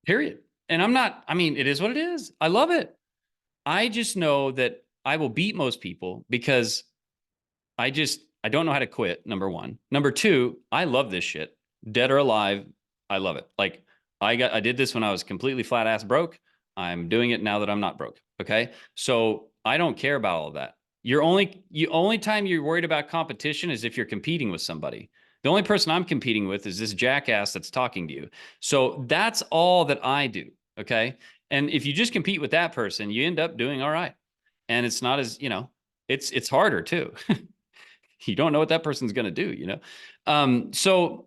[SPEAKER 1] Period. And it is what it is. I love it. I just know that I will beat most people because I don't know how to quit, number one. Number two, I love this shit. Dead or alive, I love it. Like, I did this when I was completely flat ass broke. I'm doing it now that I'm not broke. Okay. So I don't care about all of that. Only time you're worried about competition is if you're competing with somebody. The only person I'm competing with is this jackass that's talking to you. So that's all that I do. Okay. And if you just compete with that person, you end up doing all right. And it's not as, it's harder too. You don't know what that person's going to do, So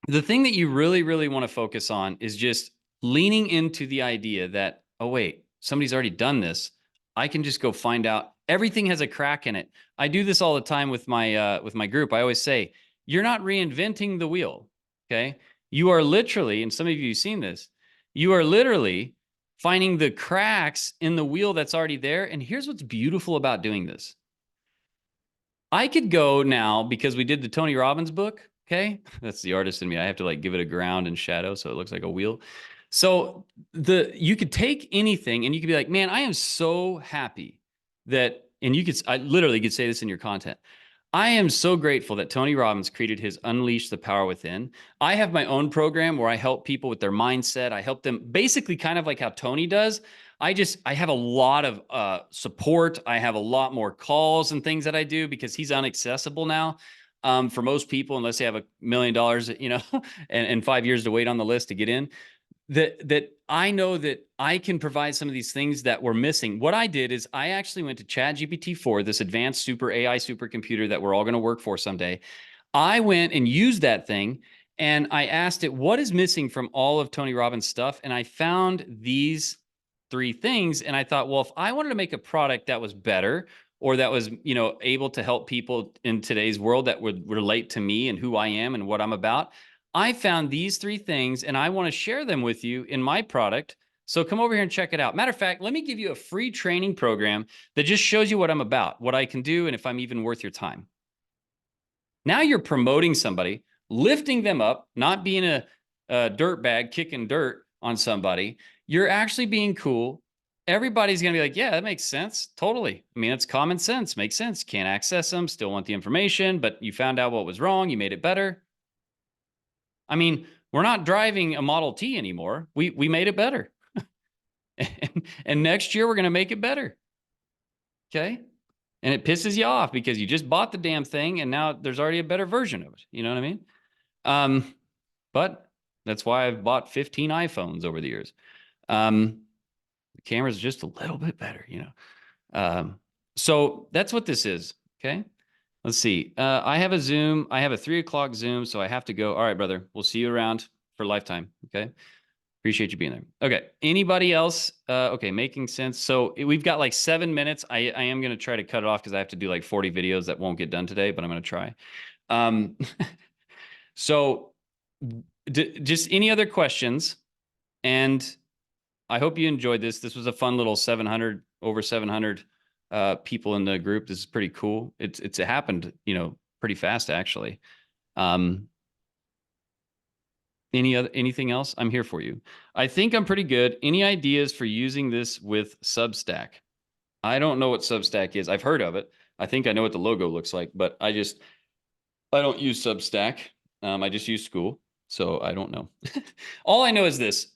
[SPEAKER 1] the thing that you really, really want to focus on is just leaning into the idea that, oh, wait, somebody's already done this. I can just go find out. Everything has a crack in it. I do this all the time with my group. I always say, you're not reinventing the wheel. Okay. You are literally, and some of you have seen this, you are literally finding the cracks in the wheel that's already there. And here's what's beautiful about doing this. I could go now, because we did the Tony Robbins book. Okay. That's the artist in me. I have to like give it a ground and shadow so it looks like a wheel. So you could take anything and you could be like, man, I am so happy that, and I literally could say this in your content. I am so grateful that Tony Robbins created his Unleash the Power Within. I have my own program where I help people with their mindset. I help them basically kind of like how Tony does. I have a lot of support. I have a lot more calls and things that I do because he's inaccessible now for most people, unless they have $1 million, and 5 years to wait on the list to get in. That I know that I can provide some of these things that were missing. What I did is I actually went to ChatGPT-4, this advanced super AI supercomputer that we're all going to work for someday. I went and used that thing, And I asked it, what is missing from all of Tony Robbins' stuff? And I found these 3 things. And I thought, well, if I wanted to make a product that was better, or that was, able to help people in today's world that would relate to me and who I am and what I'm about, I found these 3 things, and I want to share them with you in my product. So come over here and check it out. Matter of fact, let me give you a free training program that just shows you what I'm about, what I can do, and if I'm even worth your time. Now you're promoting somebody, lifting them up, not being a dirt bag kicking dirt on somebody. You're actually being cool. Everybody's going to be like, yeah, that makes sense. Totally. I mean, it's common sense. Makes sense. Can't access them. Still want the information, but you found out what was wrong. You made it better. I mean, we're not driving a Model T anymore. We made it better. and next year, we're going to make it better. Okay. And it pisses you off because you just bought the damn thing and now there's already a better version of it. You know what I mean? But that's why I've bought 15 iPhones over the years. The camera's just a little bit better, So that's what this is. Okay. Let's see. I have a Zoom. I have a 3 o'clock Zoom, so I have to go. All right, brother. We'll see you around for lifetime. Okay. Appreciate you being there. Okay. Anybody else? Okay. Making sense. So we've got like 7 minutes. I am going to try to cut it off because I have to do like 40 videos that won't get done today, but I'm going to try. So just any other questions? And I hope you enjoyed this. This was a fun little over 700 people in the group. This is pretty cool. It happened, pretty fast actually. Anything else? I'm here for you. I think I'm pretty good. Any ideas for using this with Substack? I don't know what Substack is. I've heard of it. I think I know what the logo looks like, but I don't use Substack. I just use Skool, so I don't know. All I know is this.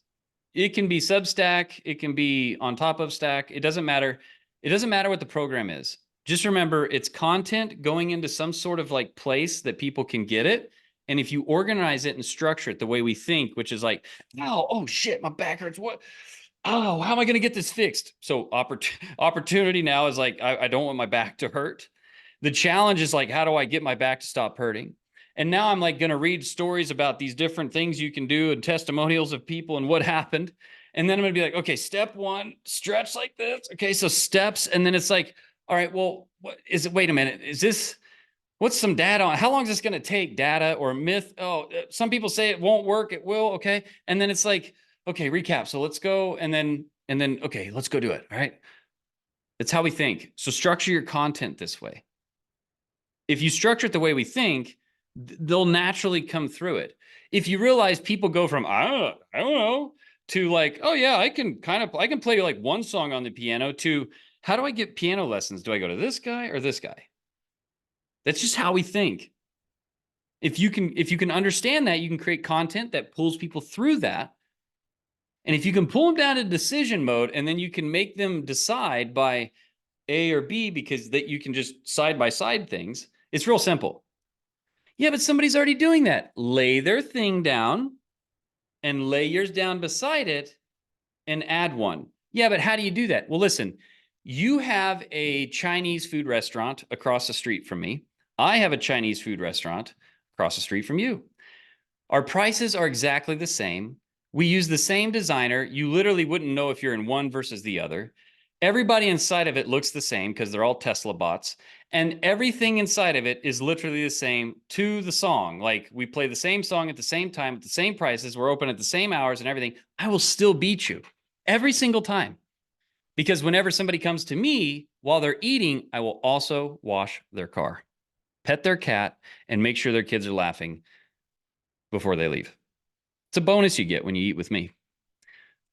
[SPEAKER 1] It can be Substack. It can be on top of Stack. It doesn't matter. It doesn't matter what the program is. Just remember, it's content going into some sort of like place that people can get it. And if you organize it and structure it the way we think, which is like, oh shit, my back hurts. What? Oh, how am I going to get this fixed? So opportunity now is like, I don't want my back to hurt. The challenge is like, how do I get my back to stop hurting? And now I'm like going to read stories about these different things you can do and testimonials of people and what happened. And then I'm going to be like, okay, step 1, stretch like this. Okay, so steps. And then it's like, all right, well, what is it? Wait a minute. What's some data on? How long is this going to take? Data or myth? Oh, some people say it won't work. It will. Okay. And then it's like, okay, recap. So let's go. And then, okay, let's go do it. All right. That's how we think. So structure your content this way. If you structure it the way we think, they'll naturally come through it. If you realize people go from, I don't know, to like, oh yeah, I can play like one song on the piano, to how do I get piano lessons? Do I go to this guy or this guy? That's just how we think. If you can understand that, you can create content that pulls people through that. And if you can pull them down to decision mode, and then you can make them decide by A or B, because that you can just side by side things, it's real simple. Yeah, but somebody's already doing that. Lay their thing down and lay yours down beside it and add one. Yeah, but how do you do that? Well, listen, you have a Chinese food restaurant across the street from me. I have a Chinese food restaurant across the street from you. Our prices are exactly the same. We use the same designer. You literally wouldn't know if you're in one versus the other. Everybody inside of it looks the same because they're all Tesla bots. And everything inside of it is literally the same to the song. Like, we play the same song at the same time, at the same prices. We're open at the same hours and everything. I will still beat you every single time. Because whenever somebody comes to me while they're eating, I will also wash their car, pet their cat, and make sure their kids are laughing before they leave. It's a bonus you get when you eat with me.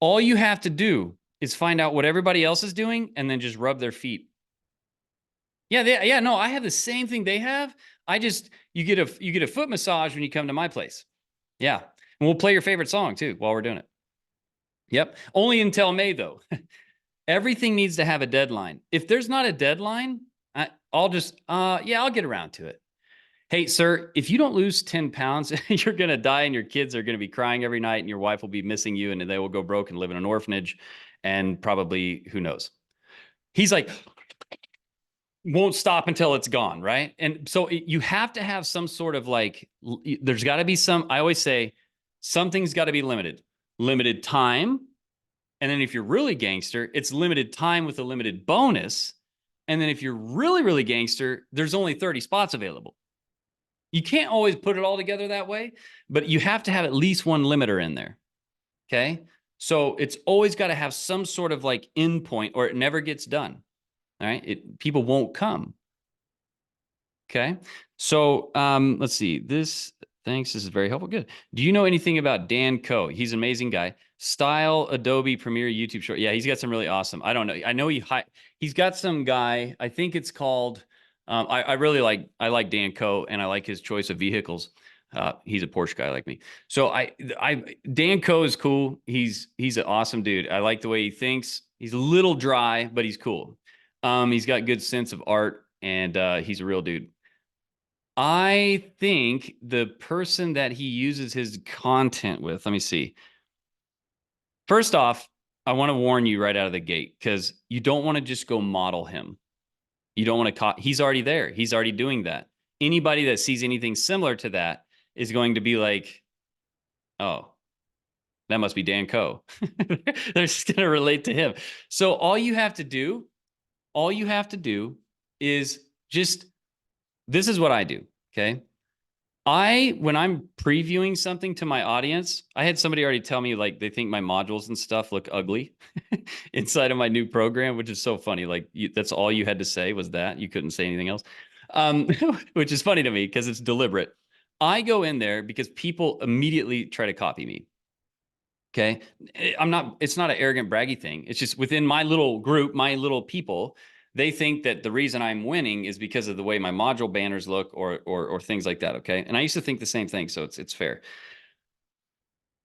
[SPEAKER 1] All you have to do is find out what everybody else is doing and then just rub their feet. Yeah, no, I have the same thing they have. You get a foot massage when you come to my place. Yeah. And we'll play your favorite song too while we're doing it. Yep. Only until May though. Everything needs to have a deadline. If there's not a deadline, I'll get around to it. Hey, sir, if you don't lose 10 pounds, you're going to die and your kids are going to be crying every night and your wife will be missing you and they will go broke and live in an orphanage and probably, who knows? He's like, won't stop until it's gone, right? And so you have to have some sort of like, there's got to be some, I always say, something's got to be limited time. And then if you're really gangster, it's limited time with a limited bonus. And then if you're really, really gangster, there's only 30 spots available. You can't always put it all together that way, but you have to have at least one limiter in there. Okay. So it's always got to have some sort of like end point or it never gets done. All right. People won't come. Okay. So let's see. Thanks. This is very helpful. Good. Do you know anything about Dan Coe? He's an amazing guy. Style Adobe Premiere YouTube short. Yeah, he's got some really awesome. I don't know. I know he's got some guy. I think it's called. I really like Dan Coe and I like his choice of vehicles. He's a Porsche guy like me. So Dan Coe is cool. He's an awesome dude. I like the way he thinks. He's a little dry, but he's cool. He's got good sense of art and he's a real dude. I think the person that he uses his content with, let me see. First off, I want to warn you right out of the gate because you don't want to just go model him. You don't want to he's already there. He's already doing that. Anybody that sees anything similar to that is going to be like, oh, that must be Dan Coe. They're just going to relate to him. So all you have to do is just, this is what I do. Okay. When I'm previewing something to my audience, I had somebody already tell me like they think my modules and stuff look ugly inside of my new program, which is so funny. Like that's all you had to say was that. You couldn't say anything else, which is funny to me because it's deliberate. I go in there because people immediately try to copy me. Okay. It's not an arrogant braggy thing. It's just within my little group, my little people, they think that the reason I'm winning is because of the way my module banners look or things like that. Okay. And I used to think the same thing. So it's fair.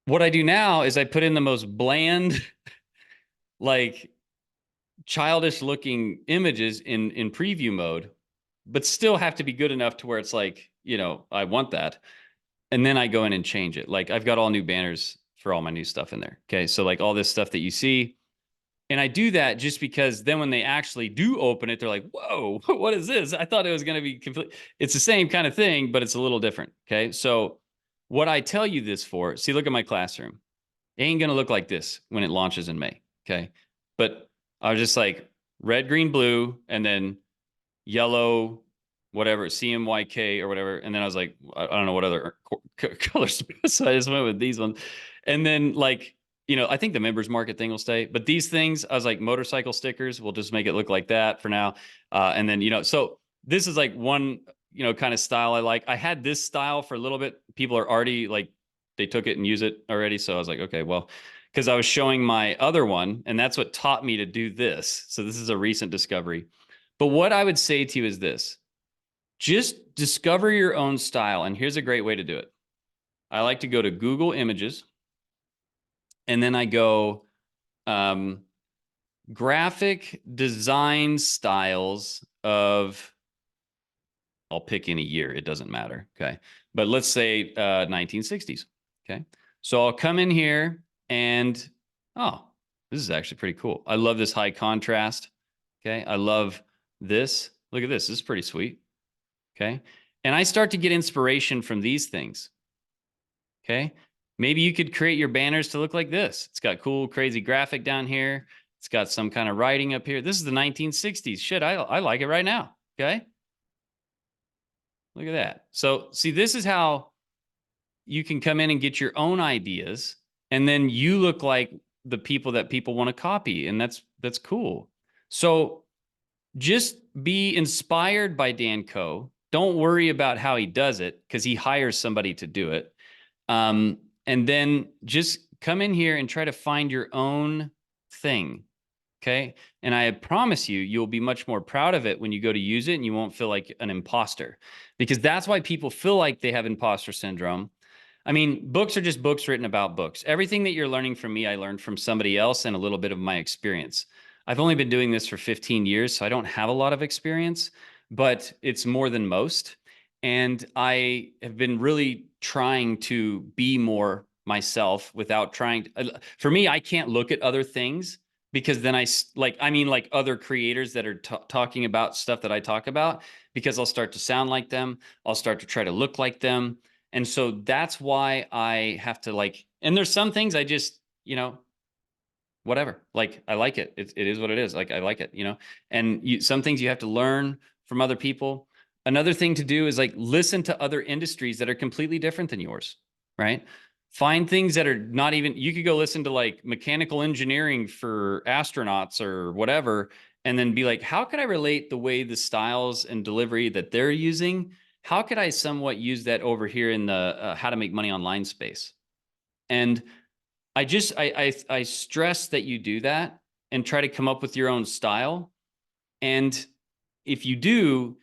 [SPEAKER 1] What I do now is I put in the most bland, like childish looking images in preview mode, but still have to be good enough to where it's like, I want that. And then I go in and change it. Like I've got all new banners for all my new stuff in there. Okay. So like all this stuff that you see, and I do that just because then when they actually do open it, they're like, whoa, what is this? I thought it was going to be complete. It's the same kind of thing, but it's a little different. Okay. So what I tell you this for, see, look at my classroom. It ain't going to look like this when it launches in May. Okay. But I was just like red, green, blue, and then yellow, whatever, CMYK or whatever. And then I was like, I don't know what other colors. So I just went with these ones. And then like, I think the members market thing will stay, but these things, I was like motorcycle stickers, we'll just make it look like that for now. And then, so this is like one, kind of style I like. I had this style for a little bit. People are already like, they took it and use it already. So I was like, okay, well, because I was showing my other one and that's what taught me to do this. So this is a recent discovery. But what I would say to you is this, just discover your own style. And here's a great way to do it. I like to go to Google Images. And then I go graphic design styles of, I'll pick any year. It doesn't matter. Okay. But let's say 1960s. Okay. So I'll come in here and, oh, this is actually pretty cool. I love this high contrast. Okay. I love this. Look at this. This is pretty sweet. Okay. And I start to get inspiration from these things. Okay. Maybe you could create your banners to look like this. It's got cool, crazy graphic down here. It's got some kind of writing up here. This is the 1960s. Shit, I like it right now. Okay. Look at that. So see, this is how you can come in and get your own ideas. And then you look like the people that people want to copy. And that's cool. So just be inspired by Dan Coe. Don't worry about how he does it because he hires somebody to do it. And then just come in here and try to find your own thing. Okay. And I promise you, you'll be much more proud of it when you go to use it and you won't feel like an imposter because that's why people feel like they have imposter syndrome. I mean, books are just books written about books. Everything that you're learning from me, I learned from somebody else and a little bit of my experience. I've only been doing this for 15 years, so I don't have a lot of experience, but it's more than most. And I have been really trying to be more myself without trying to, for me, I can't look at other things because then I mean, like other creators that are talking about stuff that I talk about, because I'll start to sound like them. I'll start to try to look like them. And so that's why I have to like, and there's some things I just, whatever, like I like it. It is what it is. Like I like it, and some things you have to learn from other people. Another thing to do is like listen to other industries that are completely different than yours, right? Find things that are not even, you could go listen to like mechanical engineering for astronauts or whatever, and then be like, how could I relate the way the styles and delivery that they're using? How could I somewhat use that over here in the how to make money online space? And I stress that you do that and try to come up with your own style. And if you do,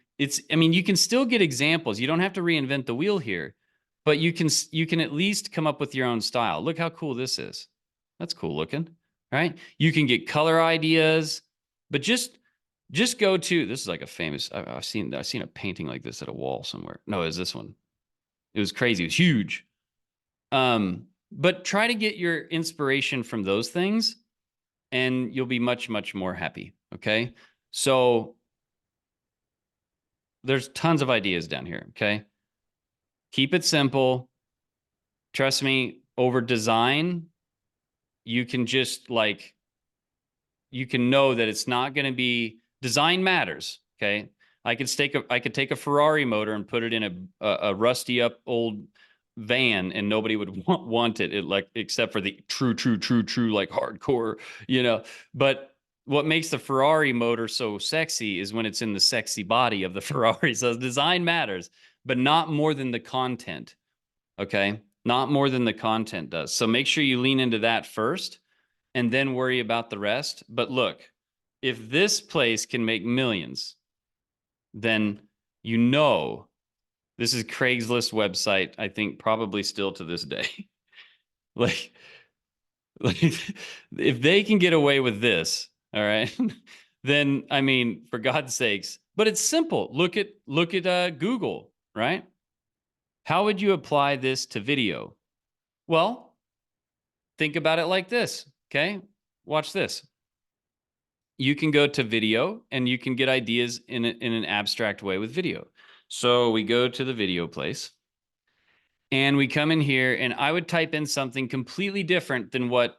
[SPEAKER 1] I mean, you can still get examples. You don't have to reinvent the wheel here, but you can at least come up with your own style. Look how cool this is. That's cool looking, right? You can get color ideas, but just go to, this is like a famous, I've seen a painting like this at a wall somewhere. No, it was this one. It was crazy. It was huge. But try to get your inspiration from those things and you'll be much, much more happy. Okay. So there's tons of ideas down here. Okay. Keep it simple. Trust me, over design, you can just like, you can know that it's not going to be, design matters. Okay. I could take a Ferrari motor and put it in a rusty up old van and nobody would want it, like, except for the true like hardcore, but what makes the Ferrari motor so sexy is when it's in the sexy body of the Ferrari. So design matters, but not more than the content. Okay, not more than the content does. So make sure you lean into that first and then worry about the rest. But look, if this place can make millions, then this is Craigslist website, I think probably still to this day. like if they can get away with this, all right, then I mean, for God's sakes, but it's simple. Look at Google, right? How would you apply this to video? Well, think about it like this, okay? Watch this. You can go to video and you can get ideas in an abstract way with video. So we go to the video place and we come in here and I would type in something completely different than what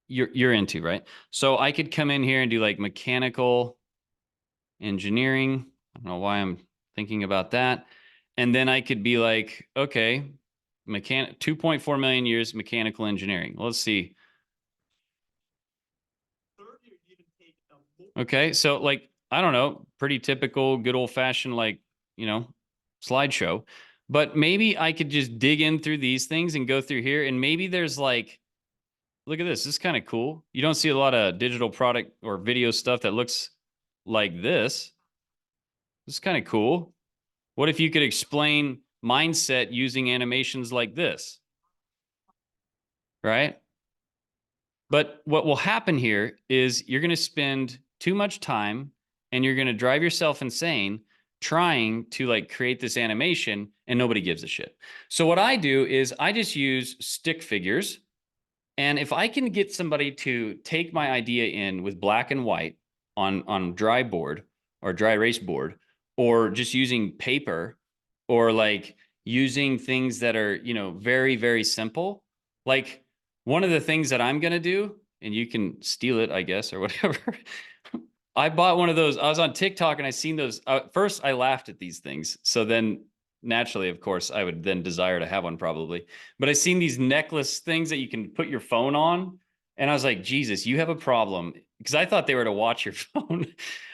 [SPEAKER 1] you're into, right? So I could come in here and do like mechanical engineering. I don't know why I'm thinking about that. And then I could be like, okay, 2.4 million years mechanical engineering. Let's see. Okay, so like, I don't know, pretty typical, good old fashioned, like, slideshow. But maybe I could just dig in through these things and go through here. And maybe there's like, look at this. This is kind of cool. You don't see a lot of digital product or video stuff that looks like this. This is kind of cool. What if you could explain mindset using animations like this? Right? But what will happen here is you're going to spend too much time and you're going to drive yourself insane trying to like create this animation and nobody gives a shit. So what I do is I just use stick figures. And if I can get somebody to take my idea in with black and white on dry board or dry erase board, or just using paper, or like using things that are, very, very simple, like one of the things that I'm going to do, and you can steal it, I guess, or whatever. I bought one of those. I was on TikTok and I seen those. First, I laughed at these things. So then naturally, of course, I would then desire to have one probably. But I seen these necklace things that you can put your phone on. And I was like, Jesus, you have a problem. Because I thought they were to watch your phone.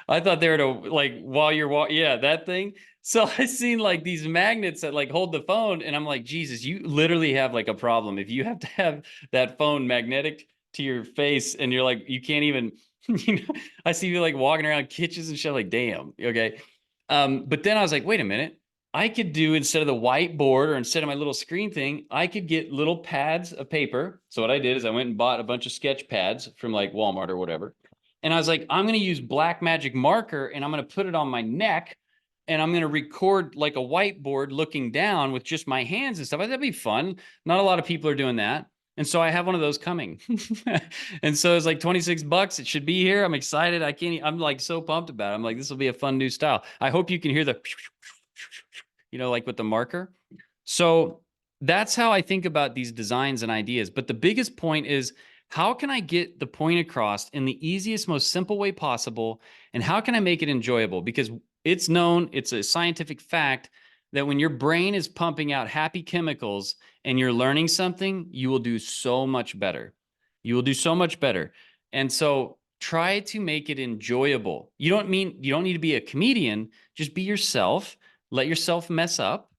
[SPEAKER 1] I thought they were to like while you're yeah, that thing. So I seen like these magnets that like hold the phone. And I'm like, Jesus, you literally have like a problem. If you have to have that phone magnetic to your face and you're like, you can't even, I see you like walking around kitchens and shit, like, damn. Okay. But then I was like, wait a minute. I could do, instead of the whiteboard or instead of my little screen thing, I could get little pads of paper. So what I did is I went and bought a bunch of sketch pads from like Walmart or whatever. And I was like, I'm going to use black magic marker and I'm going to put it on my neck and I'm going to record like a whiteboard looking down with just my hands and stuff. That'd be fun. Not a lot of people are doing that. And so I have one of those coming. And so it's like $26. It should be here. I'm excited. I'm like so pumped about it. I'm like, this will be a fun new style. I hope you can hear the, like with the marker. So that's how I think about these designs and ideas. But the biggest point is, how can I get the point across in the easiest, most simple way possible? And how can I make it enjoyable? Because it's known, it's a scientific fact that when your brain is pumping out happy chemicals and you're learning something, you will do so much better. You will do so much better. And so try to make it enjoyable. You don't need to be a comedian. Just be yourself. Let yourself mess up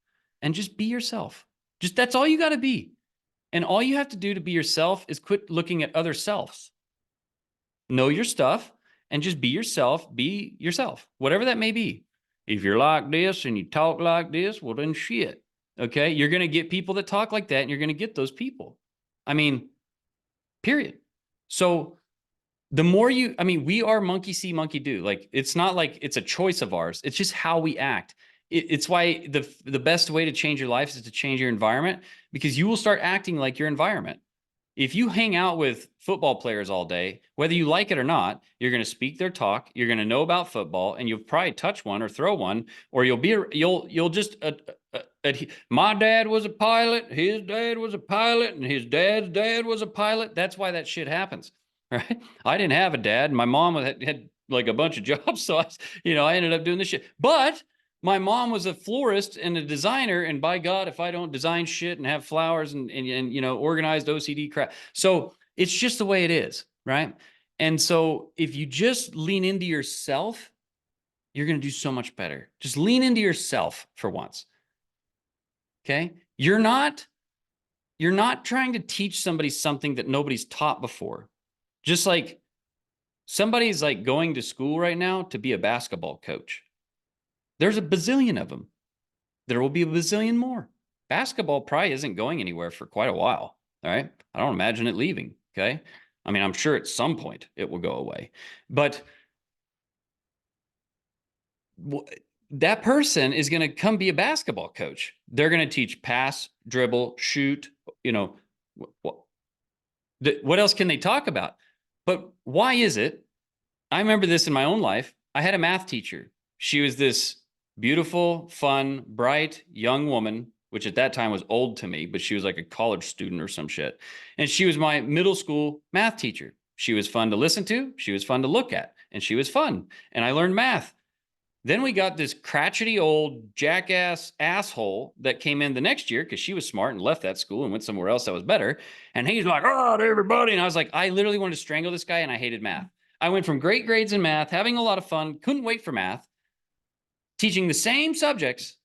[SPEAKER 1] and just be yourself. That's all you got to be. And all you have to do to be yourself is quit looking at other selves. Know your stuff and just be yourself. Be yourself, whatever that may be. If you're like this and you talk like this, well, then shit. Okay. You're going to get people that talk like that, and you're going to get those people. I mean, period. So the more we are monkey see, monkey do. Like, it's not like it's a choice of ours. It's just how we act. It's why the best way to change your life is to change your environment, because you will start acting like your environment. If you hang out with football players all day, whether you like it or not, you're going to speak their talk. You're going to know about football, and you'll probably touch one or throw one, or you'll just. My dad was a pilot. His dad was a pilot, and his dad's dad was a pilot. That's why that shit happens, right? I didn't have a dad. My mom had like a bunch of jobs, so I ended up doing this shit. But my mom was a florist and a designer, and by God, if I don't design shit and have flowers and organized OCD crap. So it's just the way it is, right? And so if you just lean into yourself, you're going to do so much better. Just lean into yourself for once. Okay? You're not trying to teach somebody something that nobody's taught before. Just like somebody's like going to school right now to be a basketball coach. There's a bazillion of them. There will be a bazillion more. Basketball probably isn't going anywhere for quite a while. All right. I don't imagine it leaving. Okay. I mean, I'm sure at some point it will go away, but that person is going to come be a basketball coach. They're going to teach pass, dribble, shoot, what else can they talk about? But why is it? I remember this in my own life. I had a math teacher. She was this beautiful, fun, bright, young woman, which at that time was old to me, but she was like a college student or some shit. And she was my middle school math teacher. She was fun to listen to. She was fun to look at. And she was fun. And I learned math. Then we got this crotchety old jackass asshole that came in the next year because she was smart and left that school and went somewhere else that was better. And he's like, oh, to everybody. And I was like, I literally wanted to strangle this guy, and I hated math. I went from great grades in math, having a lot of fun, couldn't wait for math, teaching the same subjects.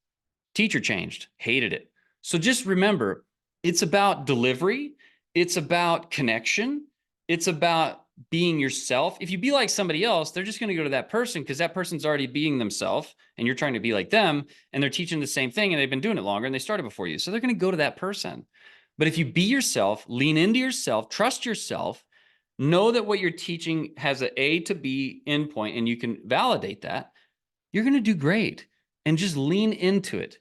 [SPEAKER 1] Teacher changed, hated it. So just remember, it's about delivery. It's about connection. It's about being yourself. If you be like somebody else, they're just going to go to that person because that person's already being themselves, and you're trying to be like them, and they're teaching the same thing, and they've been doing it longer, and they started before you. So they're going to go to that person. But if you be yourself, lean into yourself, trust yourself, know that what you're teaching has an A to B endpoint, and you can validate that, you're going to do great. And just lean into it.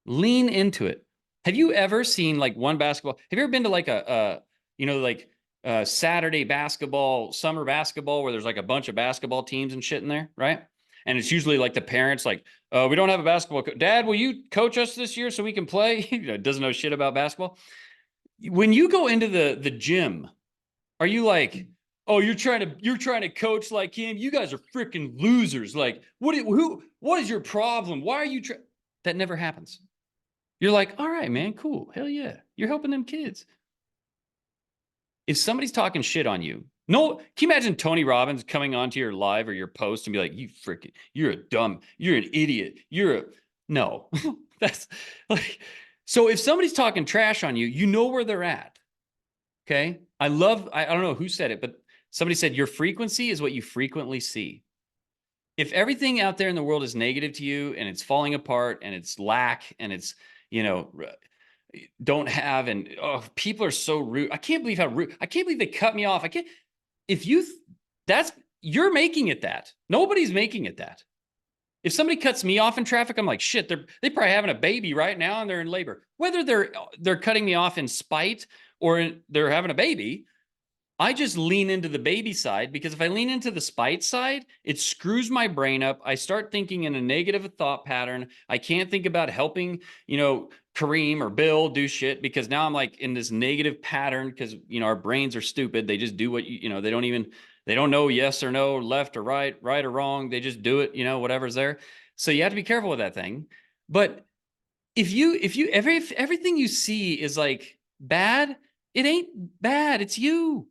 [SPEAKER 1] Lean into it. Have you ever seen like one basketball? Have you ever been to like a Saturday basketball, summer basketball, where there's like a bunch of basketball teams and shit in there, right? And it's usually like the parents like, we don't have a basketball coach. Dad, will you coach us this year so we can play? Doesn't know shit about basketball. When you go into the gym, are you like, oh, you're trying to coach like him? You guys are freaking losers. Like, what is your problem? Why are you that never happens. You're like, all right, man, cool. Hell yeah. You're helping them kids. If somebody's talking shit on you, no, can you imagine Tony Robbins coming onto your live or your post and be like, you're an idiot. No, that's like, so if somebody's talking trash on you, you know where they're at. Okay. I don't know who said it, but somebody said your frequency is what you frequently see. If everything out there in the world is negative to you and it's falling apart and it's lack and it's, don't have, and people are so rude. I can't believe how rude. I can't believe they cut me off. You're making it that. Nobody's making it that. If somebody cuts me off in traffic, I'm like, shit, they probably having a baby right now and they're in labor. Whether they're cutting me off in spite or they're having a baby, I just lean into the baby side, because if I lean into the spite side, it screws my brain up. I start thinking in a negative thought pattern. I can't think about helping, Kareem or Bill do shit, because now I'm like in this negative pattern, because, our brains are stupid. They just do what, they don't know yes or no, left or right or wrong. They just do it, whatever's there. So you have to be careful with that thing. But if everything you see is like bad, it ain't bad. It's you.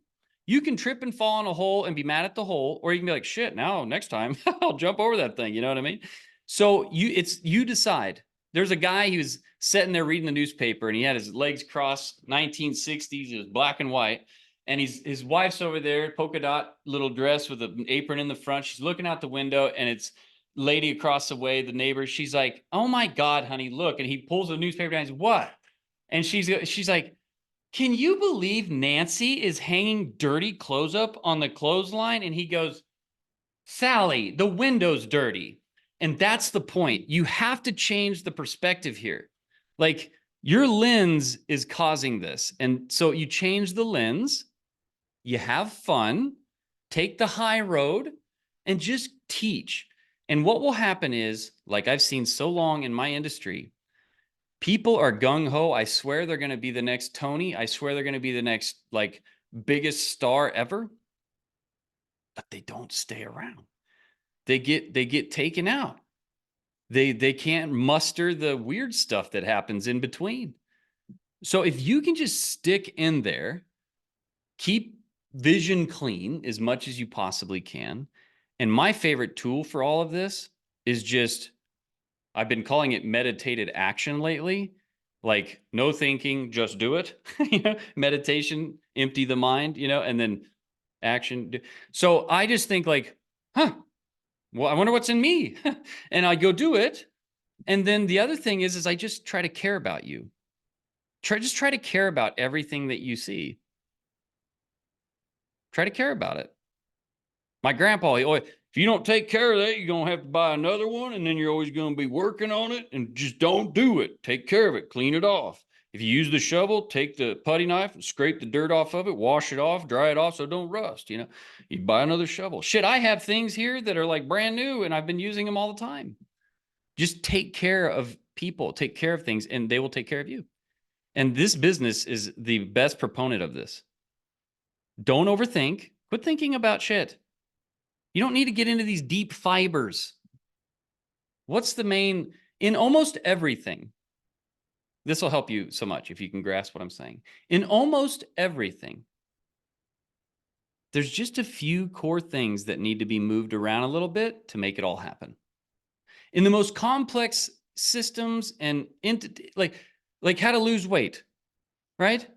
[SPEAKER 1] You can trip and fall in a hole and be mad at the hole, or you can be like, shit, now next time I'll jump over that thing. You know what I mean? So you decide. There's a guy, he was sitting there reading the newspaper, and he had his legs crossed, 1960s, it was black and white. And his wife's over there, polka dot little dress with an apron in the front. She's looking out the window, and it's lady across the way, the neighbor. She's like, oh my God, honey, look. And he pulls the newspaper down. He's, what? And she's like, can you believe Nancy is hanging dirty clothes up on the clothesline? And he goes, Sally, the window's dirty. And that's the point. You have to change the perspective here. Like, your lens is causing this. And so you change the lens, you have fun, take the high road, and just teach. And what will happen is, like I've seen so long in my industry, people are gung-ho. I swear they're going to be the next Tony. I swear they're going to be the next, like, biggest star ever. But they don't stay around. They get taken out. They can't muster the weird stuff that happens in between. So if you can just stick in there, keep vision clean as much as you possibly can. And my favorite tool for all of this is just, I've been calling it meditated action lately. Like, no thinking, just do it. Meditation, empty the mind, and then action. So I just think like, well, I wonder what's in me. And I go do it. And then the other thing is I just try to care about you. Just try to care about everything that you see. Try to care about it. My grandpa, if you don't take care of that, you're going to have to buy another one, and then you're always going to be working on it, and just don't do it. Take care of it. Clean it off. If you use the shovel, take the putty knife and scrape the dirt off of it, wash it off, dry it off so it don't rust. You buy another shovel. Shit, I have things here that are like brand new, and I've been using them all the time. Just take care of people, take care of things, and they will take care of you. And this business is the best proponent of this. Don't overthink. Quit thinking about shit. You don't need to get into these deep fibers. What's the main, in almost everything, this will help you so much if you can grasp what I'm saying. In almost everything, there's just a few core things that need to be moved around a little bit to make it all happen. In the most complex systems and entity, like how to lose weight, right?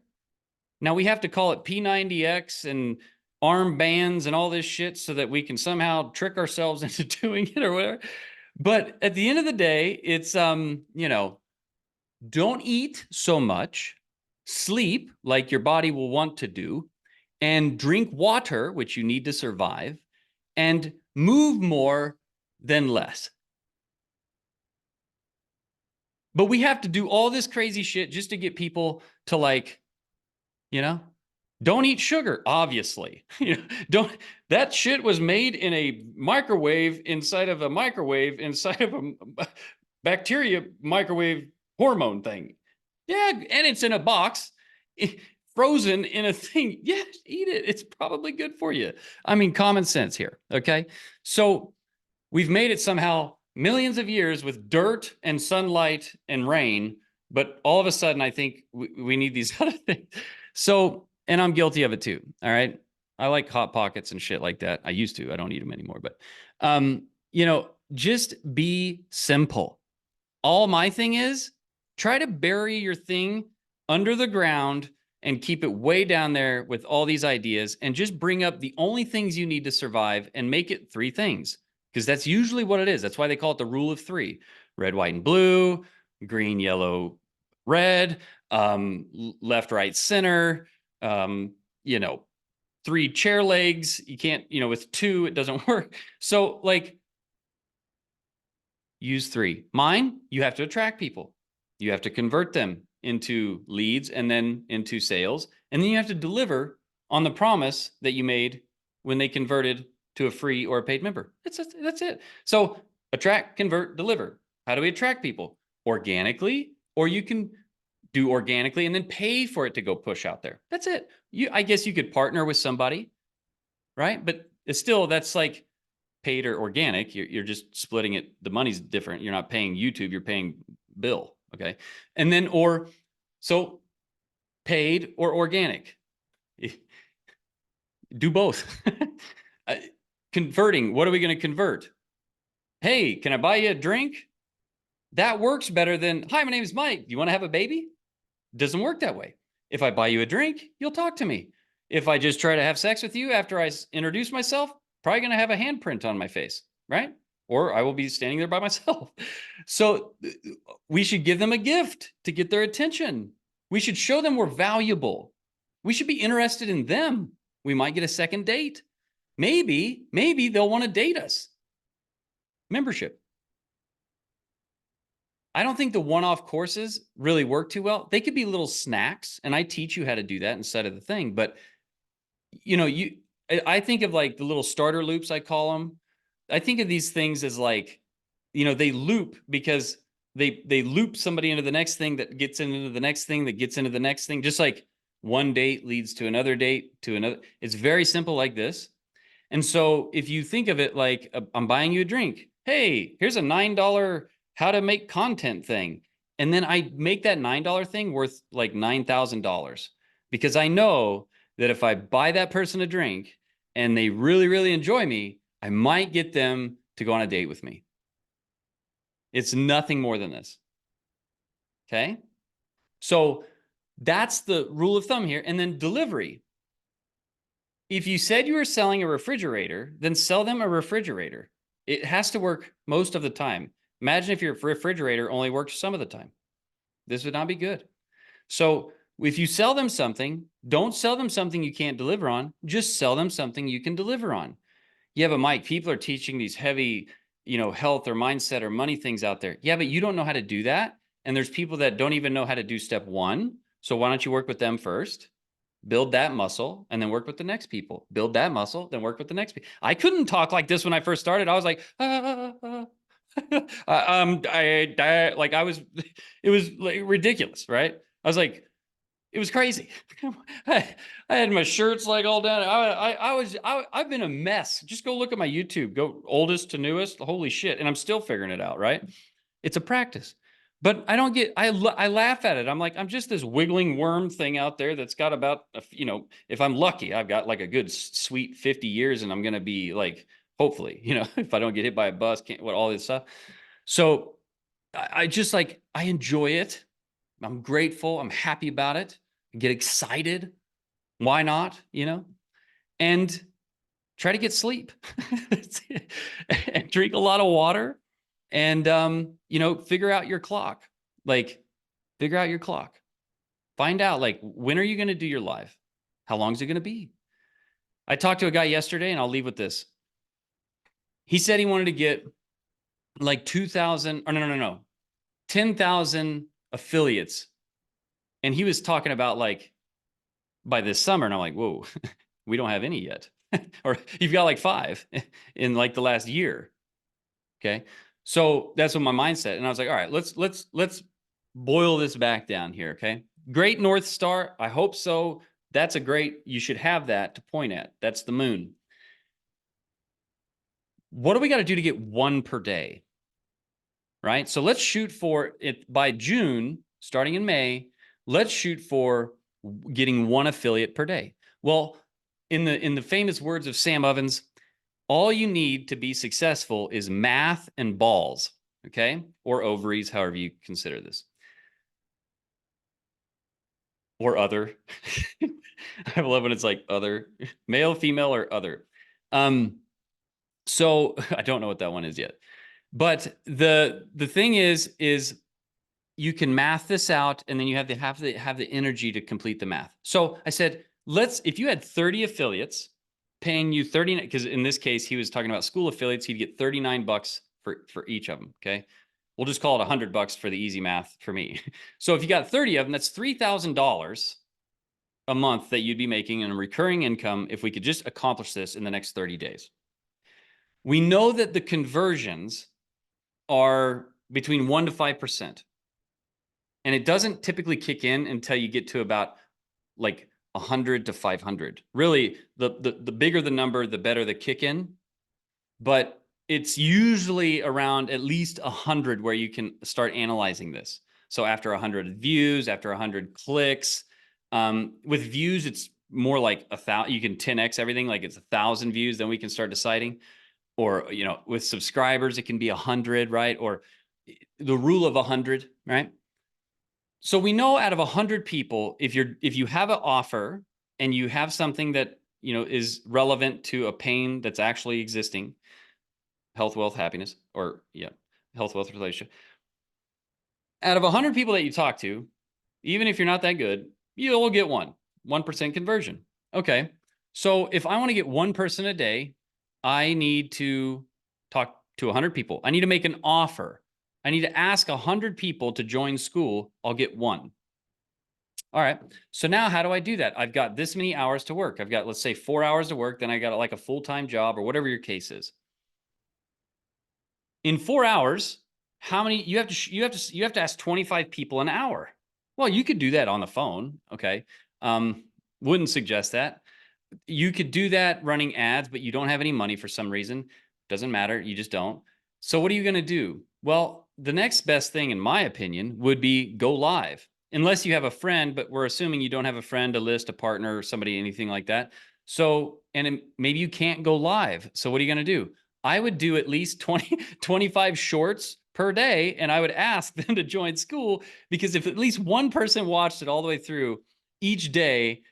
[SPEAKER 1] Now we have to call it P90X and arm bands and all this shit so that we can somehow trick ourselves into doing it or whatever. But at the end of the day, it's, don't eat so much, sleep like your body will want to do, and drink water, which you need to survive, and move more than less. But we have to do all this crazy shit just to get people to, like, don't eat sugar, obviously. That shit was made in a microwave inside of a microwave inside of a bacteria microwave hormone thing. Yeah, and it's in a box, frozen in a thing. Yeah, eat it. It's probably good for you. I mean, common sense here, okay? So we've made it somehow millions of years with dirt and sunlight and rain, but all of a sudden I think we need these other things. So, and I'm guilty of it too. All right. I like Hot Pockets and shit like that. I used to, I don't eat them anymore, but, just be simple. All my thing is, try to bury your thing under the ground and keep it way down there with all these ideas, and just bring up the only things you need to survive and make it 3 things. Because that's usually what it is. That's why they call it the rule of 3: red, white, and blue, green, yellow, red, left, right, center, 3 chair legs. You can't, with 2, it doesn't work. So like, use 3. Mine, you have to attract people. You have to convert them into leads and then into sales. And then you have to deliver on the promise that you made when they converted to a free or a paid member. That's it. So attract, convert, deliver. How do we attract people? Organically, or you can do organically and then pay for it to go push out there. That's it. I guess you could partner with somebody, right? But it's still, that's like paid or organic. You're just splitting it. The money's different. You're not paying YouTube, you're paying Bill. Okay. And then, so paid or organic. Do both. Converting, what are we going to convert? Hey, can I buy you a drink? That works better than, hi, my name is Mike. You want to have a baby? Doesn't work that way. If I buy you a drink, you'll talk to me. If I just try to have sex with you after I introduce myself, probably going to have a handprint on my face, right? Or I will be standing there by myself. So we should give them a gift to get their attention. We should show them we're valuable. We should be interested in them. We might get a second date. Maybe they'll want to date us. Membership. I don't think the one-off courses really work too well. They could be little snacks, and I teach you how to do that inside of the thing. But, I think of like the little starter loops, I call them. I think of these things as like, they loop because they loop somebody into the next thing that gets into the next thing that gets into the next thing. Just like one date leads to another date to another. It's very simple like this. And so if you think of it like, I'm buying you a drink. Hey, here's a $9 how to make content thing. And then I make that $9 thing worth like $9,000 because I know that if I buy that person a drink and they really, really enjoy me, I might get them to go on a date with me. It's nothing more than this. Okay. So that's the rule of thumb here. And then delivery. If you said you were selling a refrigerator, then sell them a refrigerator. It has to work most of the time. Imagine if your refrigerator only works some of the time. This would not be good. So if you sell them something, don't sell them something you can't deliver on. Just sell them something you can deliver on. Yeah, but Mike, people are teaching these heavy, health or mindset or money things out there. Yeah, but you don't know how to do that. And there's people that don't even know how to do step one. So why don't you work with them first? Build that muscle and then work with the next people. Build that muscle, then work with the next people. I couldn't talk like this when I first started. I was like, it was like ridiculous, right? I was like, it was crazy. I had my shirts like all down. I've been a mess. Just go look at my YouTube, go oldest to newest. Holy shit. And I'm still figuring it out, right? It's a practice. But I laugh at it. I'm like, I'm just this wiggling worm thing out there that's got about, if I'm lucky, I've got like a good sweet 50 years and I'm going to be like, hopefully, if I don't get hit by a bus, all this stuff. So I just like, I enjoy it. I'm grateful. I'm happy about it. I get excited. Why not? And try to get sleep and drink a lot of water. And, figure out your clock, figure out your clock, find out when are you going to do your live? How long is it going to be? I talked to a guy yesterday and I'll leave with this. He said he wanted to get like 2,000 or no, 10,000 affiliates. And he was talking about by this summer. And I'm like, whoa, we don't have any yet. Or you've got like 5 in like the last year. Okay. So that's what my mindset. And I was like, all right, let's boil this back down here. Okay. Great North Star. I hope so. That's you should have that to point at. That's the moon. What do we got to do to get 1 per day? Right. So let's shoot for it by June, starting in May. Let's shoot for getting 1 affiliate per day. Well, in the famous words of Sam Ovens, all you need to be successful is math and balls, okay? Or ovaries, however you consider this. Or other. I love when it's like other, male, female, or other. So I don't know what that one is yet. But the thing is you can math this out and then you have the energy to complete the math. So I said, if you had 30 affiliates, paying you 39, because in this case, he was talking about Skool affiliates, he'd get $39 for each of them, okay? We'll just call it $100 for the easy math for me. So if you got 30 of them, that's $3,000 a month that you'd be making in a recurring income if we could just accomplish this in the next 30 days. We know that the conversions are between 1% to 5%. And it doesn't typically kick in until you get to about like 100 to 500. Really, the bigger the number, the better the kick in. But it's usually around at least 100 where you can start analyzing this. So after 100 views, after 100 clicks, with views, it's more like 1,000. You can 10x everything, like it's 1,000 views. Then we can start deciding. Or, you know, with subscribers, it can be 100, right? Or the rule of 100, right? So we know out of 100 people, if you have an offer and you have something that, you know, is relevant to a pain that's actually existing, health, wealth, happiness, or health, wealth, relationship. Out of 100 people that you talk to, even if you're not that good, you'll get 1% conversion. Okay. So if I want to get one person a day, I need to talk to 100 people. I need to make an offer. I need to ask 100 people to join Skool. I'll get one. All right. So now how do I do that? I've got this many hours to work. I've got, let's say, 4 hours to work. Then I got like a full-time job or whatever your case is. In 4 hours, how many you have to ask 25 people an hour. Well, you could do that on the phone. Okay. Wouldn't suggest that. You could do that running ads, but you don't have any money for some reason. Doesn't matter. You just don't. So what are you going to do? Well, the next best thing, in my opinion, would be go live. Unless you have a friend, but we're assuming you don't have a friend, a list, a partner, somebody, anything like that. So, and maybe you can't go live. So what are you going to do? I would do at least 25 shorts per day. And I would ask them to join Skool, because if at least one person watched it all the way through each day,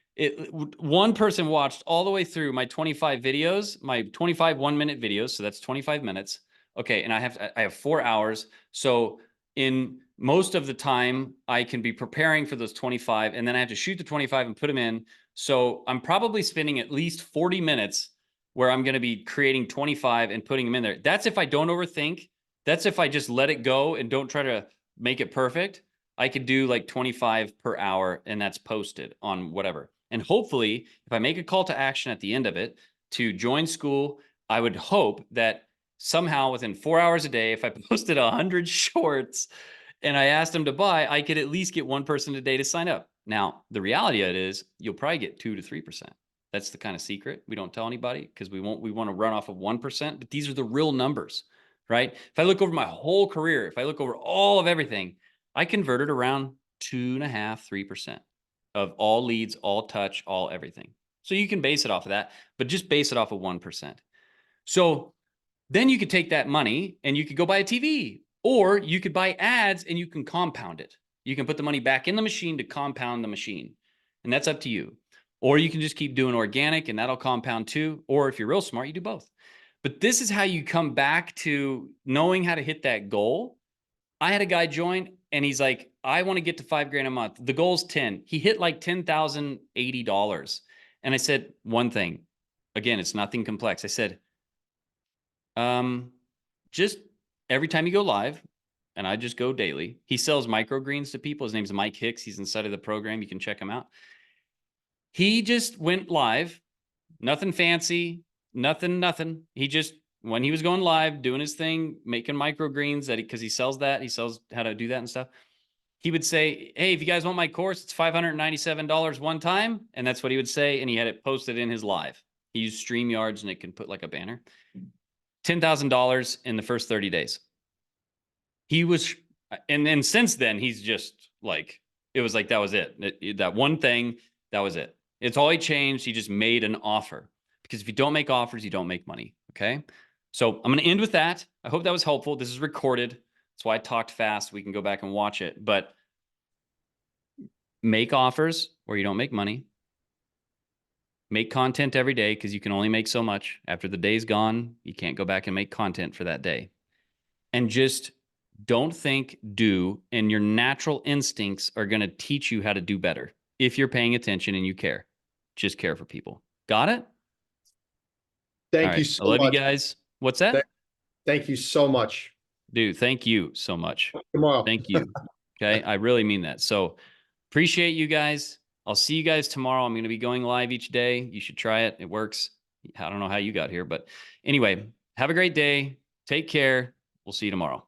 [SPEAKER 1] one person watched all the way through my 25 videos, my 25 1-minute videos. So that's 25 minutes. Okay. And I have 4 hours. So in most of the time I can be preparing for those 25, and then I have to shoot the 25 and put them in. So I'm probably spending at least 40 minutes where I'm going to be creating 25 and putting them in there. That's if I don't overthink. That's if I just let it go and don't try to make it perfect. I could do like 25 per hour, and that's posted on whatever. And hopefully, if I make a call to action at the end of it to join Skool, I would hope that somehow within 4 hours a day, if I posted 100 shorts and I asked them to buy, I could at least get one person a day to sign up. Now, the reality of it is you'll probably get 2 to 3%. That's the kind of secret we don't tell anybody, because we want to run off of 1%, but these are the real numbers, right? If I look over my whole career, if I look over all of everything, I converted around 2.5%, 3% of all leads, all touch, all everything. So you can base it off of that, but just base it off of 1%. So then you could take that money and you could go buy a TV, or you could buy ads and you can compound it. You can put the money back in the machine to compound the machine. And that's up to you. Or you can just keep doing organic and that'll compound too. Or if you're real smart, you do both. But this is how you come back to knowing how to hit that goal. I had a guy join and he's like, I want to get to $5,000 a month. The goal's 10. He hit like $10,080. And I said, one thing, again, it's nothing complex. I said, just every time you go live, and I just go daily. He sells microgreens to people. His name's Mike Hicks. He's inside of the program. You can check him out. He just went live, nothing fancy, nothing. He just, when he was going live, doing his thing, making microgreens, because he sells that, he sells how to do that and stuff. He would say, hey, if you guys want my course, it's $597 one time. And that's what he would say. And he had it posted in his live. He used StreamYards and it can put like a banner. $10,000 in the first 30 days. He was, and then since then, he's just like, it was like, that was it. That one thing, that was it. It's all he changed. He just made an offer, because if you don't make offers, you don't make money. Okay. So I'm going to end with that. I hope that was helpful. This is recorded. That's why I talked fast. We can go back and watch it, but make offers where you don't make money. Make content every day, because you can only make so much. After the day's gone, you can't go back and make content for that day. And just don't think, do, and your natural instincts are going to teach you how to do better if you're paying attention and you care. Just care for people. Got it?
[SPEAKER 3] Thank you so much.
[SPEAKER 1] I love you guys. What's that?
[SPEAKER 3] Thank you so much.
[SPEAKER 1] Dude, thank you so much.
[SPEAKER 3] Tomorrow.
[SPEAKER 1] Thank you. Okay. I really mean that. So appreciate you guys. I'll see you guys tomorrow. I'm going to be going live each day. You should try it. It works. I don't know how you got here, but anyway, have a great day. Take care. We'll see you tomorrow.